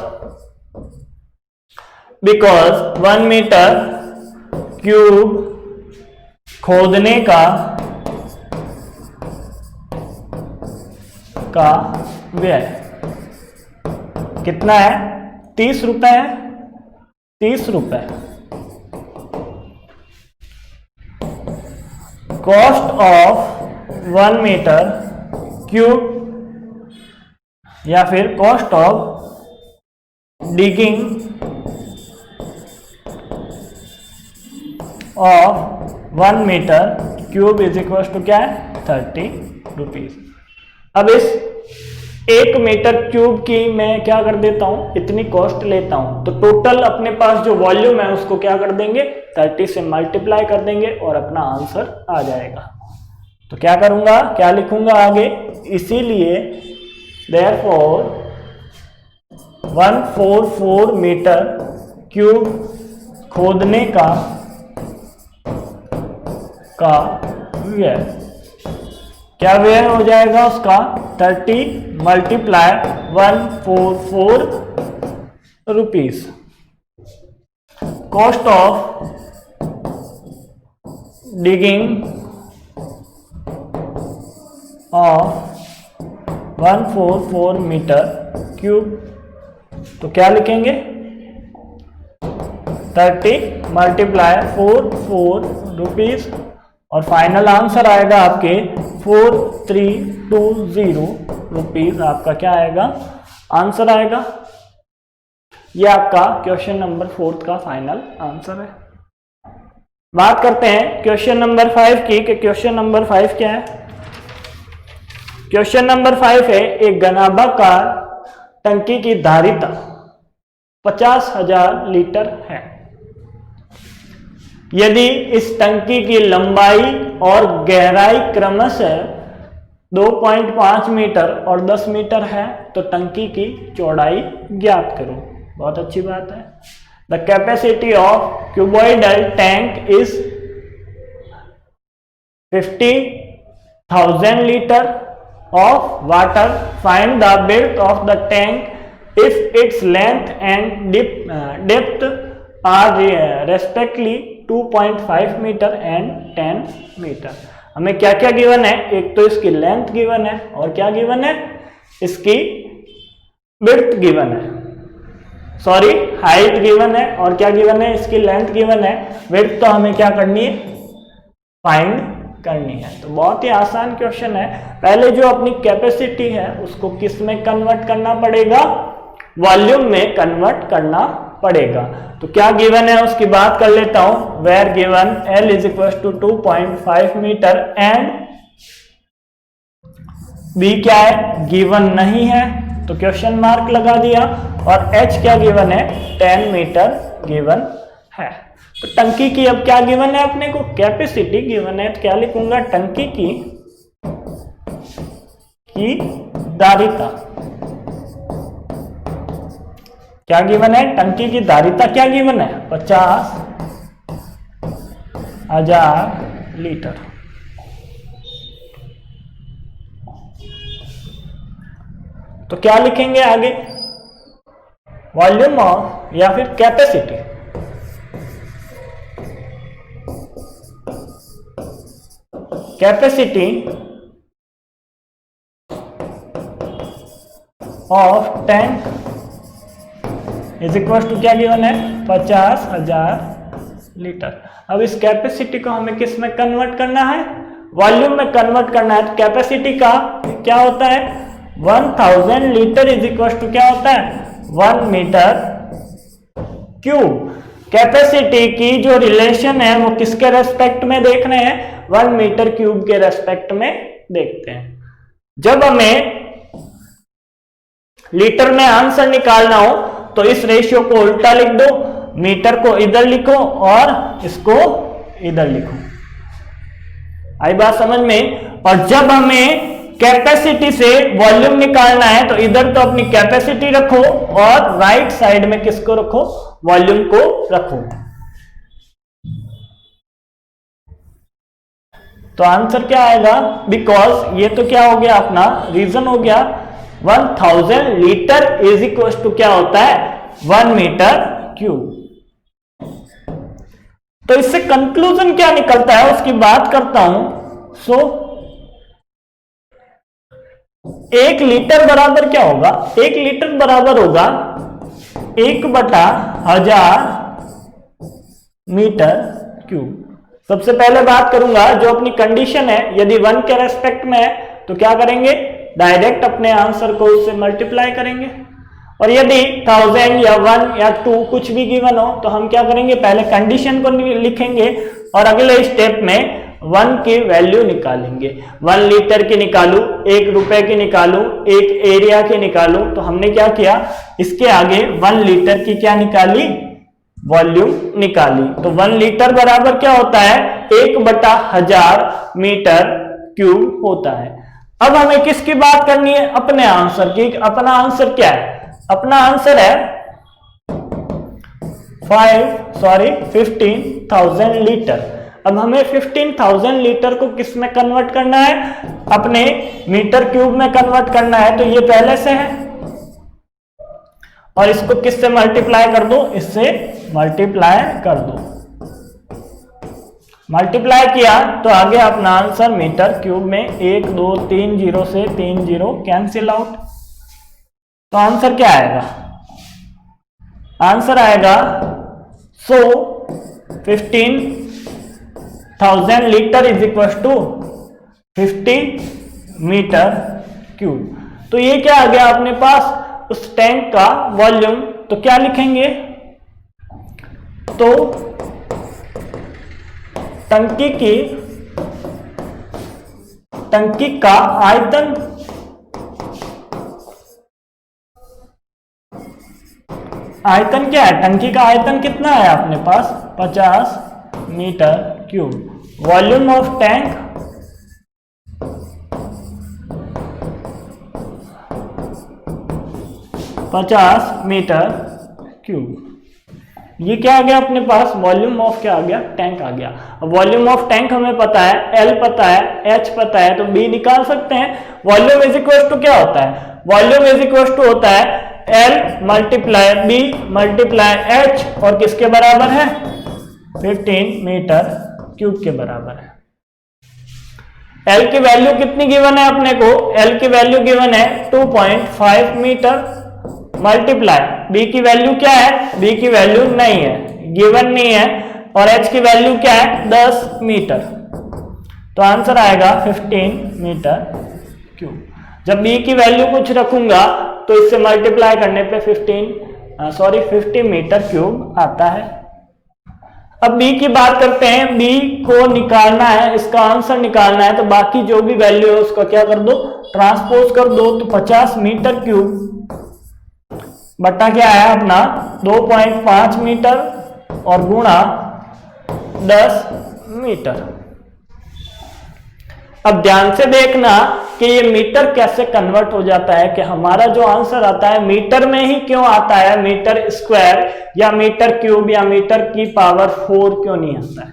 1 मीटर क्यूब खोदने का व्यय कितना है, 30 रुपए है, 30 रुपए। कॉस्ट ऑफ 1 मीटर क्यूब या फिर cost of digging of 1 metre cube is equal to क्या है, 30 रुपीज। अब इस 1 मीटर क्यूब की मैं क्या कर देता हूं, इतनी कॉस्ट लेता हूं, तो टोटल अपने पास जो वॉल्यूम है उसको क्या कर देंगे, 30 से मल्टीप्लाई कर देंगे और अपना आंसर आ जाएगा। तो क्या करूंगा, क्या लिखूंगा आगे, इसीलिए देयरफॉर 144 मीटर क्यूब खोदने का व्यय, क्या व्यय हो जाएगा उसका, 30 multiply 144 rupees. Cost of digging of 144 metre cube, तो क्या लिखेंगे, 30 मल्टीप्लाई 44 रुपीज और फाइनल आंसर आएगा आपके 4320 रुपीज। आपका क्या आएगा, आंसर आएगा। यह आपका क्वेश्चन नंबर 4 का फाइनल आंसर है। बात करते हैं क्वेश्चन नंबर 5 की, कि क्वेश्चन नंबर 5 क्या है। क्वेश्चन नंबर 5 है, एक घनाभाकार टंकी की धारिता 50,000 लीटर है। यदि इस टंकी की लंबाई और गहराई क्रमशः 2.5 मीटर और 10 मीटर है, तो टंकी की चौड़ाई ज्ञात करो। बहुत अच्छी बात है। The capacity of cuboidal tank is 50,000 litre of water. Find the width of the tank if its length and depth are respectively 2.5 metre and 10 metre. हमें क्या क्या गिवन है, एक तो इसकी लेंथ गिवन है और क्या गिवन है, इसकी विड्थ गिवन है, सॉरी हाइट गिवन है और क्या गिवन है, इसकी लेंथ गिवन है। विड्थ तो हमें क्या करनी है, फाइंड करनी है। तो बहुत ही आसान क्वेश्चन है। पहले जो अपनी कैपेसिटी है उसको किस में कन्वर्ट करना पड़ेगा, वॉल्यूम में कन्वर्ट करना पड़ेगा। तो क्या गिवन है उसकी बात कर लेता हूं। Where given L is equal to 2.5 metre and B क्या है, गिवन नहीं है तो क्वेश्चन मार्क लगा दिया, और H क्या गिवन है, 10 मीटर गिवन है। तो टंकी की अब क्या गिवन है अपने को, कैपेसिटी गिवन है, तो क्या लिखूंगा, टंकी की धारिता। क्या गिवन है, टंकी की धारिता क्या गिवन है, 50,000 लीटर। तो क्या लिखेंगे आगे, वॉल्यूम ऑफ या फिर capacity, capacity of tank is equal to क्या गिवन है, 50,000 लीटर। अब इस कैपेसिटी को हमें किस में कन्वर्ट करना है, वॉल्यूम में कन्वर्ट करना है। तो कैपेसिटी का क्या होता है, 1000 लीटर इज इक्वल टू क्या होता है, 1 मीटर क्यूब। कैपेसिटी की जो रिलेशन है वो किसके रेस्पेक्ट में देख रहे हैं, 1 मीटर क्यूब के रेस्पेक्ट में देखते हैं। जब हमें लीटर में आंसर निकालना हो तो इस रेशियो को उल्टा लिख दो, मीटर को इधर लिखो और इसको इधर लिखो। आई बात समझ में। और जब हमें कैपेसिटी से वॉल्यूम निकालना है तो इधर तो अपनी कैपेसिटी रखो और राइट साइड में किसको रखो, वॉल्यूम को रखो। तो आंसर क्या आएगा, बिकॉज ये तो क्या हो गया अपना रीजन हो गया, 1000 लीटर इज इक्वल टू क्या होता है, 1 मीटर क्यूब। तो इससे कंक्लूजन क्या निकलता है उसकी बात करता हूं। सो 1 लीटर बराबर क्या होगा, 1 लीटर बराबर होगा 1/1000 मीटर क्यूब। सबसे पहले बात करूंगा जो अपनी कंडीशन है, यदि 1 के रेस्पेक्ट में है तो क्या करेंगे, डायरेक्ट अपने आंसर को उससे मल्टीप्लाई करेंगे। और यदि 1000 या 1 या 2 कुछ भी गिवन हो तो हम क्या करेंगे, पहले कंडीशन को लिखेंगे और अगले स्टेप में 1 की वैल्यू निकालेंगे। 1 लीटर की निकालू, 1 रुपए की निकालू, 1 एरिया की निकालू, तो हमने क्या किया, इसके आगे 1 लीटर की क्या निकाली, वॉल्यूम निकाली। तो 1 लीटर बराबर क्या होता है, 1/1000 मीटर क्यूब होता है। अब हमें किसकी बात करनी है, अपने आंसर की। अपना आंसर क्या है, अपना आंसर है 15,000 लीटर। अब हमें 15,000 लीटर को किस में कन्वर्ट करना है, अपने मीटर क्यूब में कन्वर्ट करना है। तो ये पहले से है और इसको किससे मल्टीप्लाई कर दो, इससे मल्टीप्लाई कर दो। मल्टीप्लाई किया तो आ गया अपना आंसर मीटर क्यूब में 1 2 3 0 से 3 0 कैंसिल आउट। तो आंसर क्या आएगा, आंसर आएगा 15,000 litre is equal to 50 metre cube. तो ये क्या आ गया अपने पास, उस टैंक का वॉल्यूम। तो क्या लिखेंगे, तो टंकी का आयतन, आयतन क्या है, टंकी का आयतन कितना है अपने पास, 50 metre cube. Volume of tank 50 metre cube. ये क्या आ गया अपने पास, वॉल्यूम ऑफ क्या आ गया, टैंक आ गया। वॉल्यूम ऑफ टैंक हमें पता है, L पता है, H पता है, तो B निकाल सकते हैं। वॉल्यूम इज इक्वल टू क्या होता है, वॉल्यूम इज इक्वल टू होता है L multiply B multiply H, और किसके बराबर है, 15 मीटर क्यूब के बराबर है। L की वैल्यू कितनी गिवन है अपने को, L की वैल्यू गिवन है 2.5 मीटर मल्टीप्लाई B की वैल्यू क्या है, B की वैल्यू नहीं है, गिवन नहीं है, और H की वैल्यू क्या है 10 मीटर। तो आंसर आएगा 15 मीटर क्यूब। जब b की वैल्यू कुछ रखूंगा तो इससे मल्टीप्लाई करने पे 50 मीटर क्यूब आता है। अब b की बात करते हैं, b को निकालना है, इसका आंसर निकालना है, तो बाकी जो भी वैल्यू है उसका क्या कर दो, ट्रांसपोज कर दो। तो 50 मीटर क्यूब बट्टा क्या है अपना 2.5 मीटर और गुणा 10 मीटर। अब ध्यान से देखना कि ये मीटर कैसे कन्वर्ट हो जाता है, कि हमारा जो आंसर आता है मीटर में ही क्यों आता है, मीटर स्क्वायर या मीटर क्यूब या मीटर की पावर 4 क्यों नहीं आता है।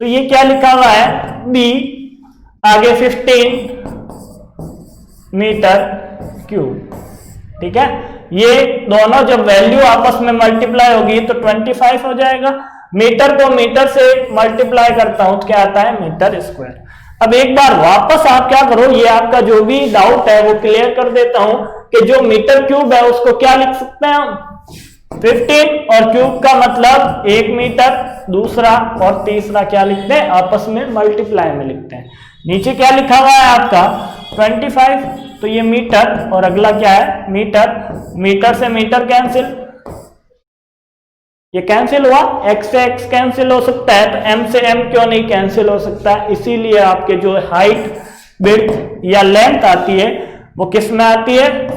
तो ये क्या लिखा हुआ है, b आगे 15 मीटर क्यूब, ठीक है। ये दोनों जब वैल्यू आपस में मल्टीप्लाई होगी तो 25 हो जाएगा। मीटर को मीटर से मल्टीप्लाई करता हूं तो क्या आता है, मीटर स्क्वायर। अब एक बार वापस आप क्या करो, ये आपका जो भी डाउट है वो क्लियर कर देता हूं कि जो मीटर क्यूब है उसको क्या लिख सकते हैं हम, 15, और क्यूब का मतलब 1 मीटर, दूसरा और तीसरा क्या लिखते हैं, आपस में मल्टीप्लाई में लिखते हैं। नीचे क्या लिखा हुआ है आपका 25, तो ये मीटर और अगला क्या है मीटर, मीटर से मीटर कैंसिल, ये कैंसिल हुआ, x से x कैंसिल हो सकता है, तो m से m क्यों नहीं कैंसिल हो सकता है। इसीलिए आपके जो हाइट, विड्थ या लेंथ आती है वो किस में आती है,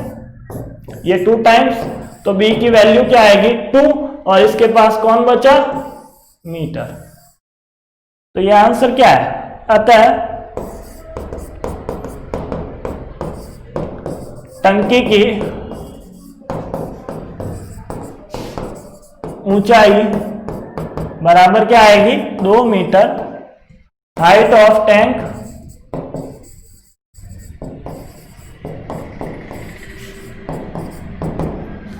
ये 2 टाइम्स, तो b की वैल्यू क्या आएगी 2, और इसके पास कौन बचा, मीटर। तो ये आंसर क्या है, अतः टंकी की ऊंचाई बराबर क्या आएगी 2 metre, height of tank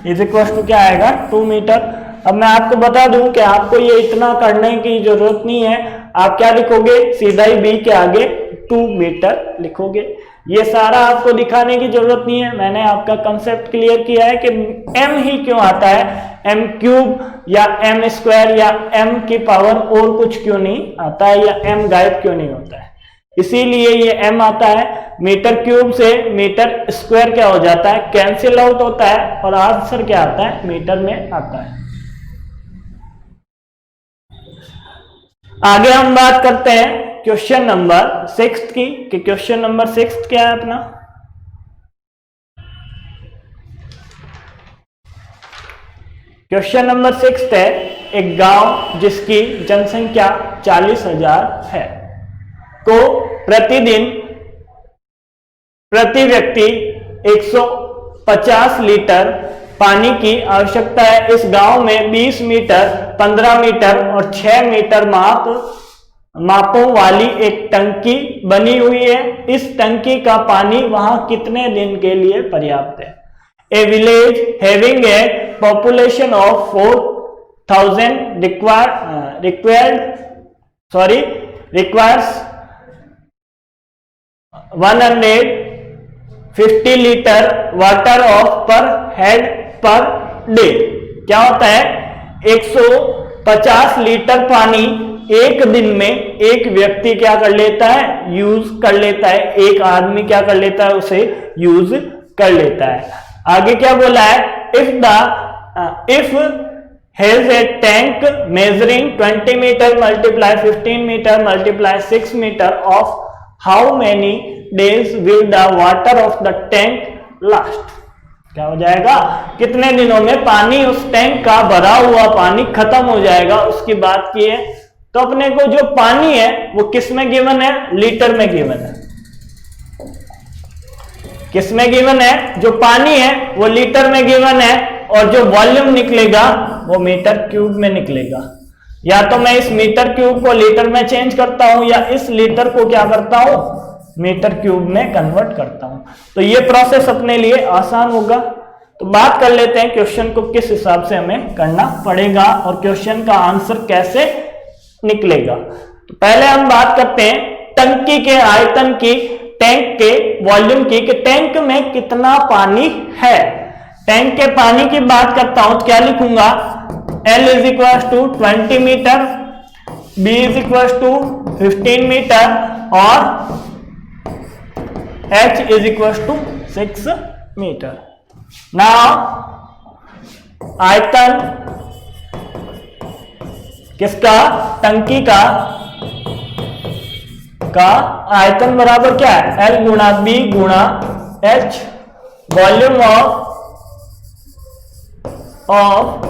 is equal to क्या आएगा 2 मीटर। अब मैं आपको बता दूं कि आपको ये इतना करने की जरूरत नहीं है, आप क्या लिखोगे, सीधा ही b के आगे 2 मीटर लिखोगे। ये सारा आपको दिखाने की जरूरत नहीं है, मैंने आपका कंसेप्ट क्लियर किया है कि m ही क्यों आता है, m क्यूब या m स्क्वायर या m की पावर और कुछ क्यों नहीं आता है, या m गायब क्यों नहीं होता है। इसीलिए ये m आता है। मीटर क्यूब से मीटर स्क्वायर क्या हो जाता है, कैंसिल आउट होता है, और आंसर क्या आता है, मीटर में आता है। आगे हम बात करते हैं क्वेश्चन नंबर 6 की, कि क्वेश्चन नंबर 6 क्या है अपना, क्वेश्चन नंबर 6 है, एक गांव जिसकी जनसंख्या 40,000 है को प्रतिदिन प्रति व्यक्ति 150 लीटर पानी की आवश्यकता है। इस गांव में 20 मीटर, 15 मीटर और 6 मीटर मापों वाली एक टंकी बनी हुई है। इस टंकी का पानी वहां कितने दिन के लिए पर्याप्त है। ए village having a population of 4,000 requires 150 litre water of पर हेड पर डे। क्या होता है, 150 लीटर पानी एक दिन में एक व्यक्ति क्या कर लेता है, यूज कर लेता है, एक आदमी क्या कर लेता है, उसे यूज कर लेता है। आगे क्या बोला है, if has a tank measuring 20 metre multiply 15 metre multiply 6 metre of how many days will the water of the tank last. क्या हो जाएगा, कितने दिनों में पानी उस टैंक का भरा हुआ पानी खत्म हो जाएगा, उसकी बात की है। तो अपने को जो पानी है वो किस में गिवन है, लीटर में गिवन है। किस में गिवन है, जो पानी है वो लीटर में गिवन है, और जो वॉल्यूम निकलेगा वो मीटर क्यूब में निकलेगा। या तो मैं इस मीटर क्यूब को लीटर में चेंज करता हूं, या इस लीटर को क्या करता हूं, मीटर क्यूब में कन्वर्ट करता हूं। तो ये प्रोसेस अपने लिए आसान होगा। तो बात कर लेते हैं क्वेश्चन को किस हिसाब से हमें करना पड़ेगा और क्वेश्चन का आंसर कैसे निकलेगा। तो पहले हम बात करते हैं टंकी के आयतन की, टैंक के वॉल्यूम की, कि टैंक में कितना पानी है। टैंक के पानी की बात करता हूं तो क्या लिखूंगा, L is equal to 20 metre B is equal to 15 metre और H is equal to 6 metre. Now आयतन किसका, टंकी का आयतन बराबर क्या है, L गुणा B गुणा H, volume of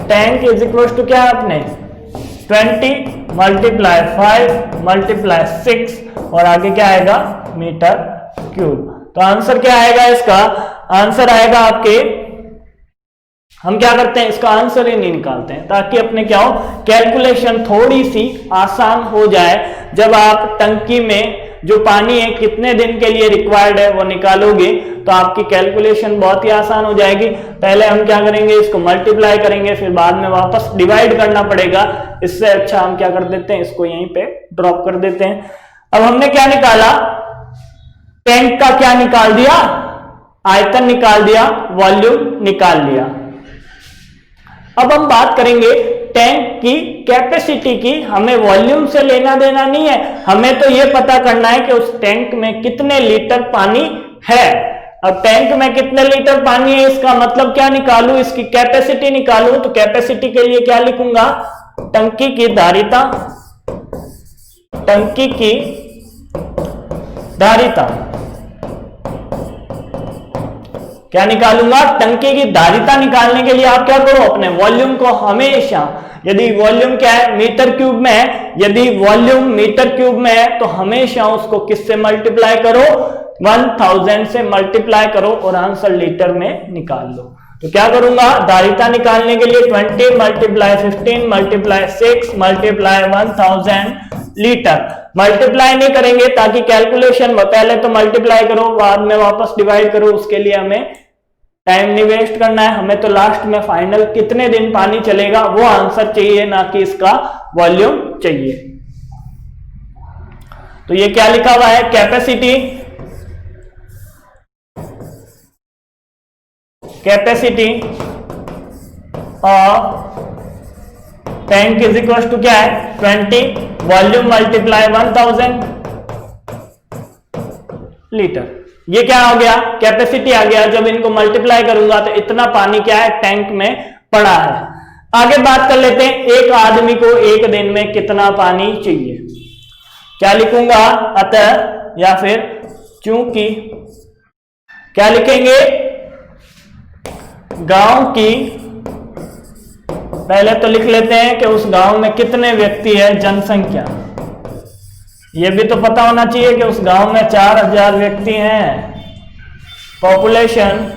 tank is equal to क्या है अपने 20 मल्टीप्लाई 5 मल्टीप्लाई 6 और आगे क्या आएगा मीटर क्यूब। तो आंसर क्या आएगा इसका, आंसर आएगा आपके, हम क्या करते हैं इसका आंसर ही नहीं निकालते हैं ताकि अपने क्या हो कैलकुलेशन थोड़ी सी आसान हो जाए। जब आप टंकी में जो पानी है कितने दिन के लिए रिक्वायर्ड है वो निकालोगे तो आपकी कैलकुलेशन बहुत ही आसान हो जाएगी। पहले हम क्या करेंगे, इसको मल्टीप्लाई करेंगे, फिर बाद में वापस डिवाइड करना पड़ेगा। इससे अच्छा हम क्या कर देते हैं, इसको यहीं पे ड्रॉप कर देते हैं। अब हमने क्या निकाला, टैंक का क्या निकाल दिया, आयतन निकाल दिया, वॉल्यूम निकाल लिया। अब हम बात करेंगे टैंक की कैपेसिटी की। हमें वॉल्यूम से लेना देना नहीं है, हमें तो यह पता करना है कि उस टैंक में कितने लीटर पानी है। अब टैंक में कितने लीटर पानी है इसका मतलब क्या निकालूं, इसकी कैपेसिटी निकालूं। तो कैपेसिटी के लिए क्या लिखूंगा, टंकी की धारिता, टंकी की धारिता क्या निकालूंगा, टंकी की धारिता निकालने के लिए आप क्या करो, अपने वॉल्यूम को हमेशा, यदि वॉल्यूम क्या है मीटर क्यूब में है, यदि वॉल्यूम मीटर क्यूब में है तो हमेशा उसको किससे मल्टीप्लाई करो, 1000 से मल्टीप्लाई करो और आंसर लीटर में निकाल लो। तो क्या करूंगा, धारिता निकालने के लिए 20 multiply 15 multiply 6 multiply 1000 litre. Multiply नहीं करेंगे ताकि कैलकुलेशन, पहले तो मल्टीप्लाई करो बाद में वापस डिवाइड करो, उसके लिए हमें टाइम नहीं वेस्ट करना है। हमें तो लास्ट में फाइनल कितने दिन पानी चलेगा वो आंसर चाहिए, ना कि इसका वॉल्यूम चाहिए। तो ये क्या लिखा हुआ है, capacity, capacity of tank is equal to क्या है 20 वॉल्यूम मल्टीप्लाई 1000 लीटर। ये क्या हो गया, कैपेसिटी आ गया। जब इनको मल्टीप्लाई करूंगा तो इतना पानी क्या है टैंक में पड़ा है। आगे बात कर लेते हैं, एक आदमी को एक दिन में कितना पानी चाहिए। क्या लिखूंगा, अतः या फिर चूंकि, क्या लिखेंगे, गांव की, पहले तो लिख लेते हैं कि उस गांव में कितने व्यक्ति है, जनसंख्या। यह भी तो पता होना चाहिए कि उस गांव में 4000 व्यक्ति हैं। पॉपुलेशन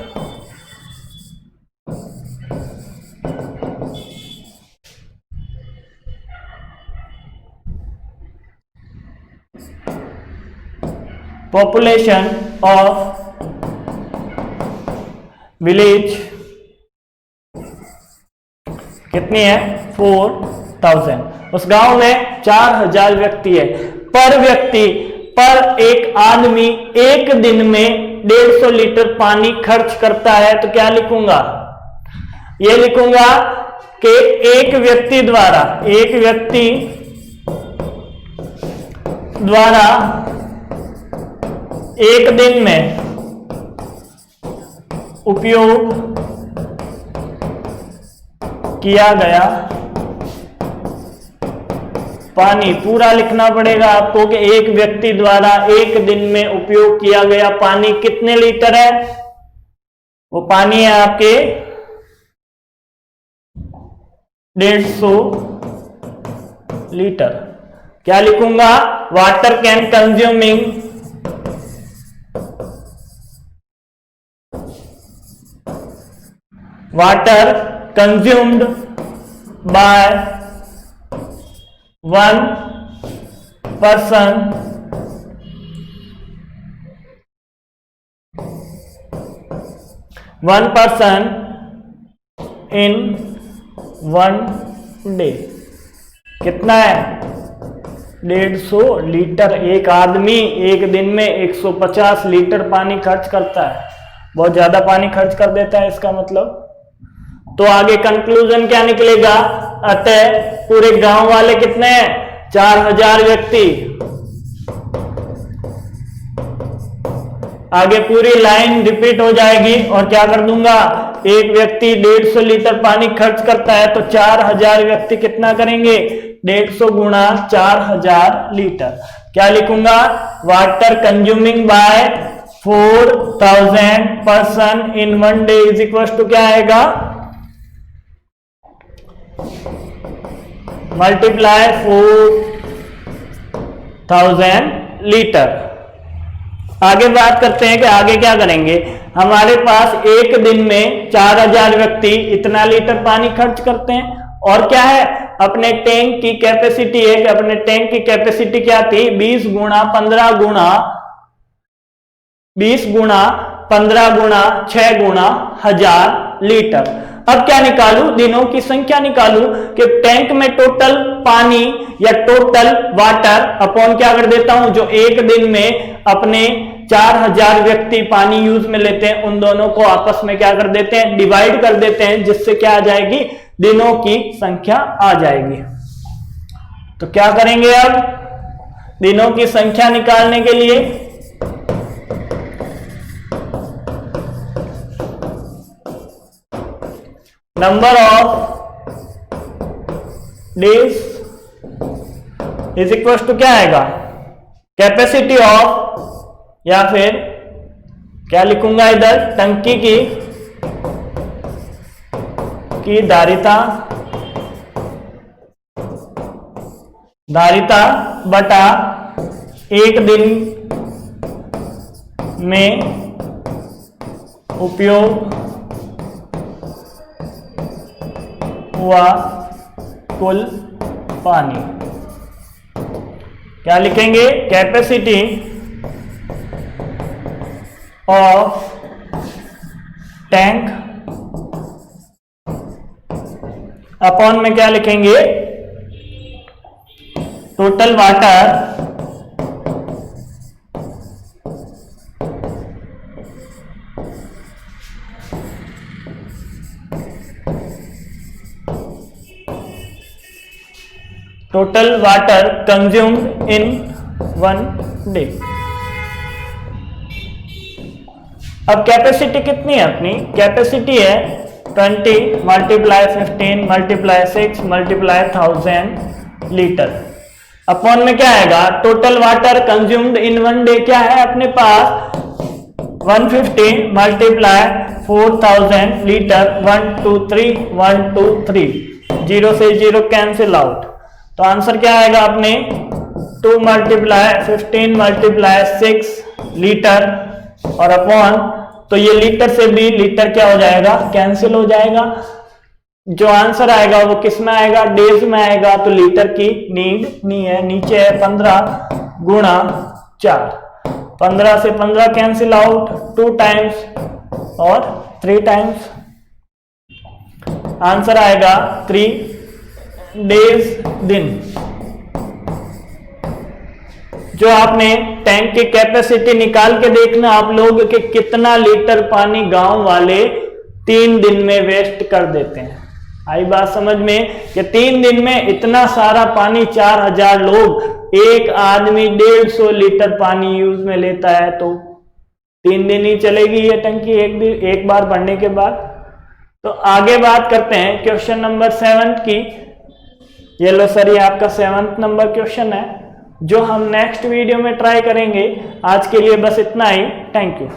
पॉपुलेशन ऑफ विलेज कितनी है, 4000। उस गांव में 4000 व्यक्ति है। पर व्यक्ति, पर एक आदमी एक दिन में 150 लीटर पानी खर्च करता है। तो क्या लिखूंगा, ये लिखूंगा कि एक व्यक्ति द्वारा, एक व्यक्ति द्वारा एक दिन में उपयोग किया गया पानी, पूरा लिखना पड़ेगा आपको कि एक व्यक्ति द्वारा एक दिन में उपयोग किया गया पानी कितने लीटर है। वो पानी है आपके 150 लीटर। क्या लिखूंगा, water can consuming, water consumed by one person in one day। कितना है, 150 लीटर। एक आदमी एक दिन में 150 लीटर पानी खर्च करता है, बहुत ज्यादा पानी खर्च कर देता है इसका मतलब। तो आगे कंक्लूजन क्या निकलेगा, अतः पूरे गांव वाले कितने हैं? 4000 व्यक्ति। आगे पूरी लाइन रिपीट हो जाएगी और क्या कर दूंगा, एक व्यक्ति 150 लीटर पानी खर्च करता है तो 4000 व्यक्ति कितना करेंगे, 150 गुणा 4000 लीटर। क्या लिखूंगा, water consuming by 4000 person in 1 day is equal to क्या आएगा, मल्टीप्लाई 4000 लीटर। आगे बात करते हैं कि आगे क्या करेंगे। हमारे पास एक दिन में 4000 व्यक्ति इतना लीटर पानी खर्च करते हैं और क्या है, अपने टैंक की कैपेसिटी है कि अपने टैंक की कैपेसिटी क्या थी, 20 गुणा 15 गुणा 20 गुणा 15 गुणा 6 गुणा 1000 लीटर। अब क्या निकालू, दिनों की संख्या निकालू कि टैंक में टोटल पानी या टोटल वाटर अपॉन क्या कर देता हूं, जो एक दिन में अपने 4000 व्यक्ति पानी यूज में लेते हैं उन दोनों को आपस में क्या कर देते हैं, डिवाइड कर देते हैं, जिससे क्या आ जाएगी, दिनों की संख्या आ जाएगी। तो क्या करेंगे, अब दिनों की संख्या निकालने के लिए number of days is equal to क्या आएगा, कैपेसिटी ऑफ, या फिर क्या लिखूंगा इधर, टंकी की धारिता बटा एक दिन में उपयोग हुआ कुल पानी। क्या लिखेंगे, कैपेसिटी ऑफ टैंक अपॉन में क्या लिखेंगे, total water consumed in 1 day. अब कैपेसिटी कितनी है, अपनी कैपेसिटी है 20 multiply 15 multiply 6 multiply 1000 litre. Upon में क्या आएगा, total water consumed in 1 day क्या है अपने पास, 150 मल्टीप्लाई 4000 लीटर, 1 2 3 1 2 3, 0 से 0 कैंसिल आउट। तो आंसर क्या आएगा अपने 2 मल्टीप्लाई 15 मल्टीप्लाई 6 लीटर और अपॉन, तो ये लीटर से भी लीटर क्या हो जाएगा, कैंसिल हो जाएगा। जो आंसर आएगा वो किस में आएगा, डेज में आएगा। तो लीटर की नीड नहीं है, नीचे है 15 गुणा 4, 15 से 15 कैंसिल आउट, 2 टाइम्स और 3 टाइम्स। आंसर आएगा 3 डेज, दिन। जो आपने टैंक की कैपेसिटी निकाल के देखना आप लोग कि कितना लीटर पानी गांव वाले 3 दिन में वेस्ट कर देते हैं। आई बात समझ में कि 3 दिन में इतना सारा पानी, 4000 लोग, एक आदमी 150 लीटर पानी यूज में लेता है, तो 3 दिन ही चलेगी ये टंकी एक बार भरने के बाद। तो आगे बात करते हैं क्वेश्चन नंबर 7 की। ये लो सर, ये आपका 7th नंबर क्वेश्चन है जो हम नेक्स्ट वीडियो में ट्राई करेंगे। आज के लिए बस इतना ही। Thank you.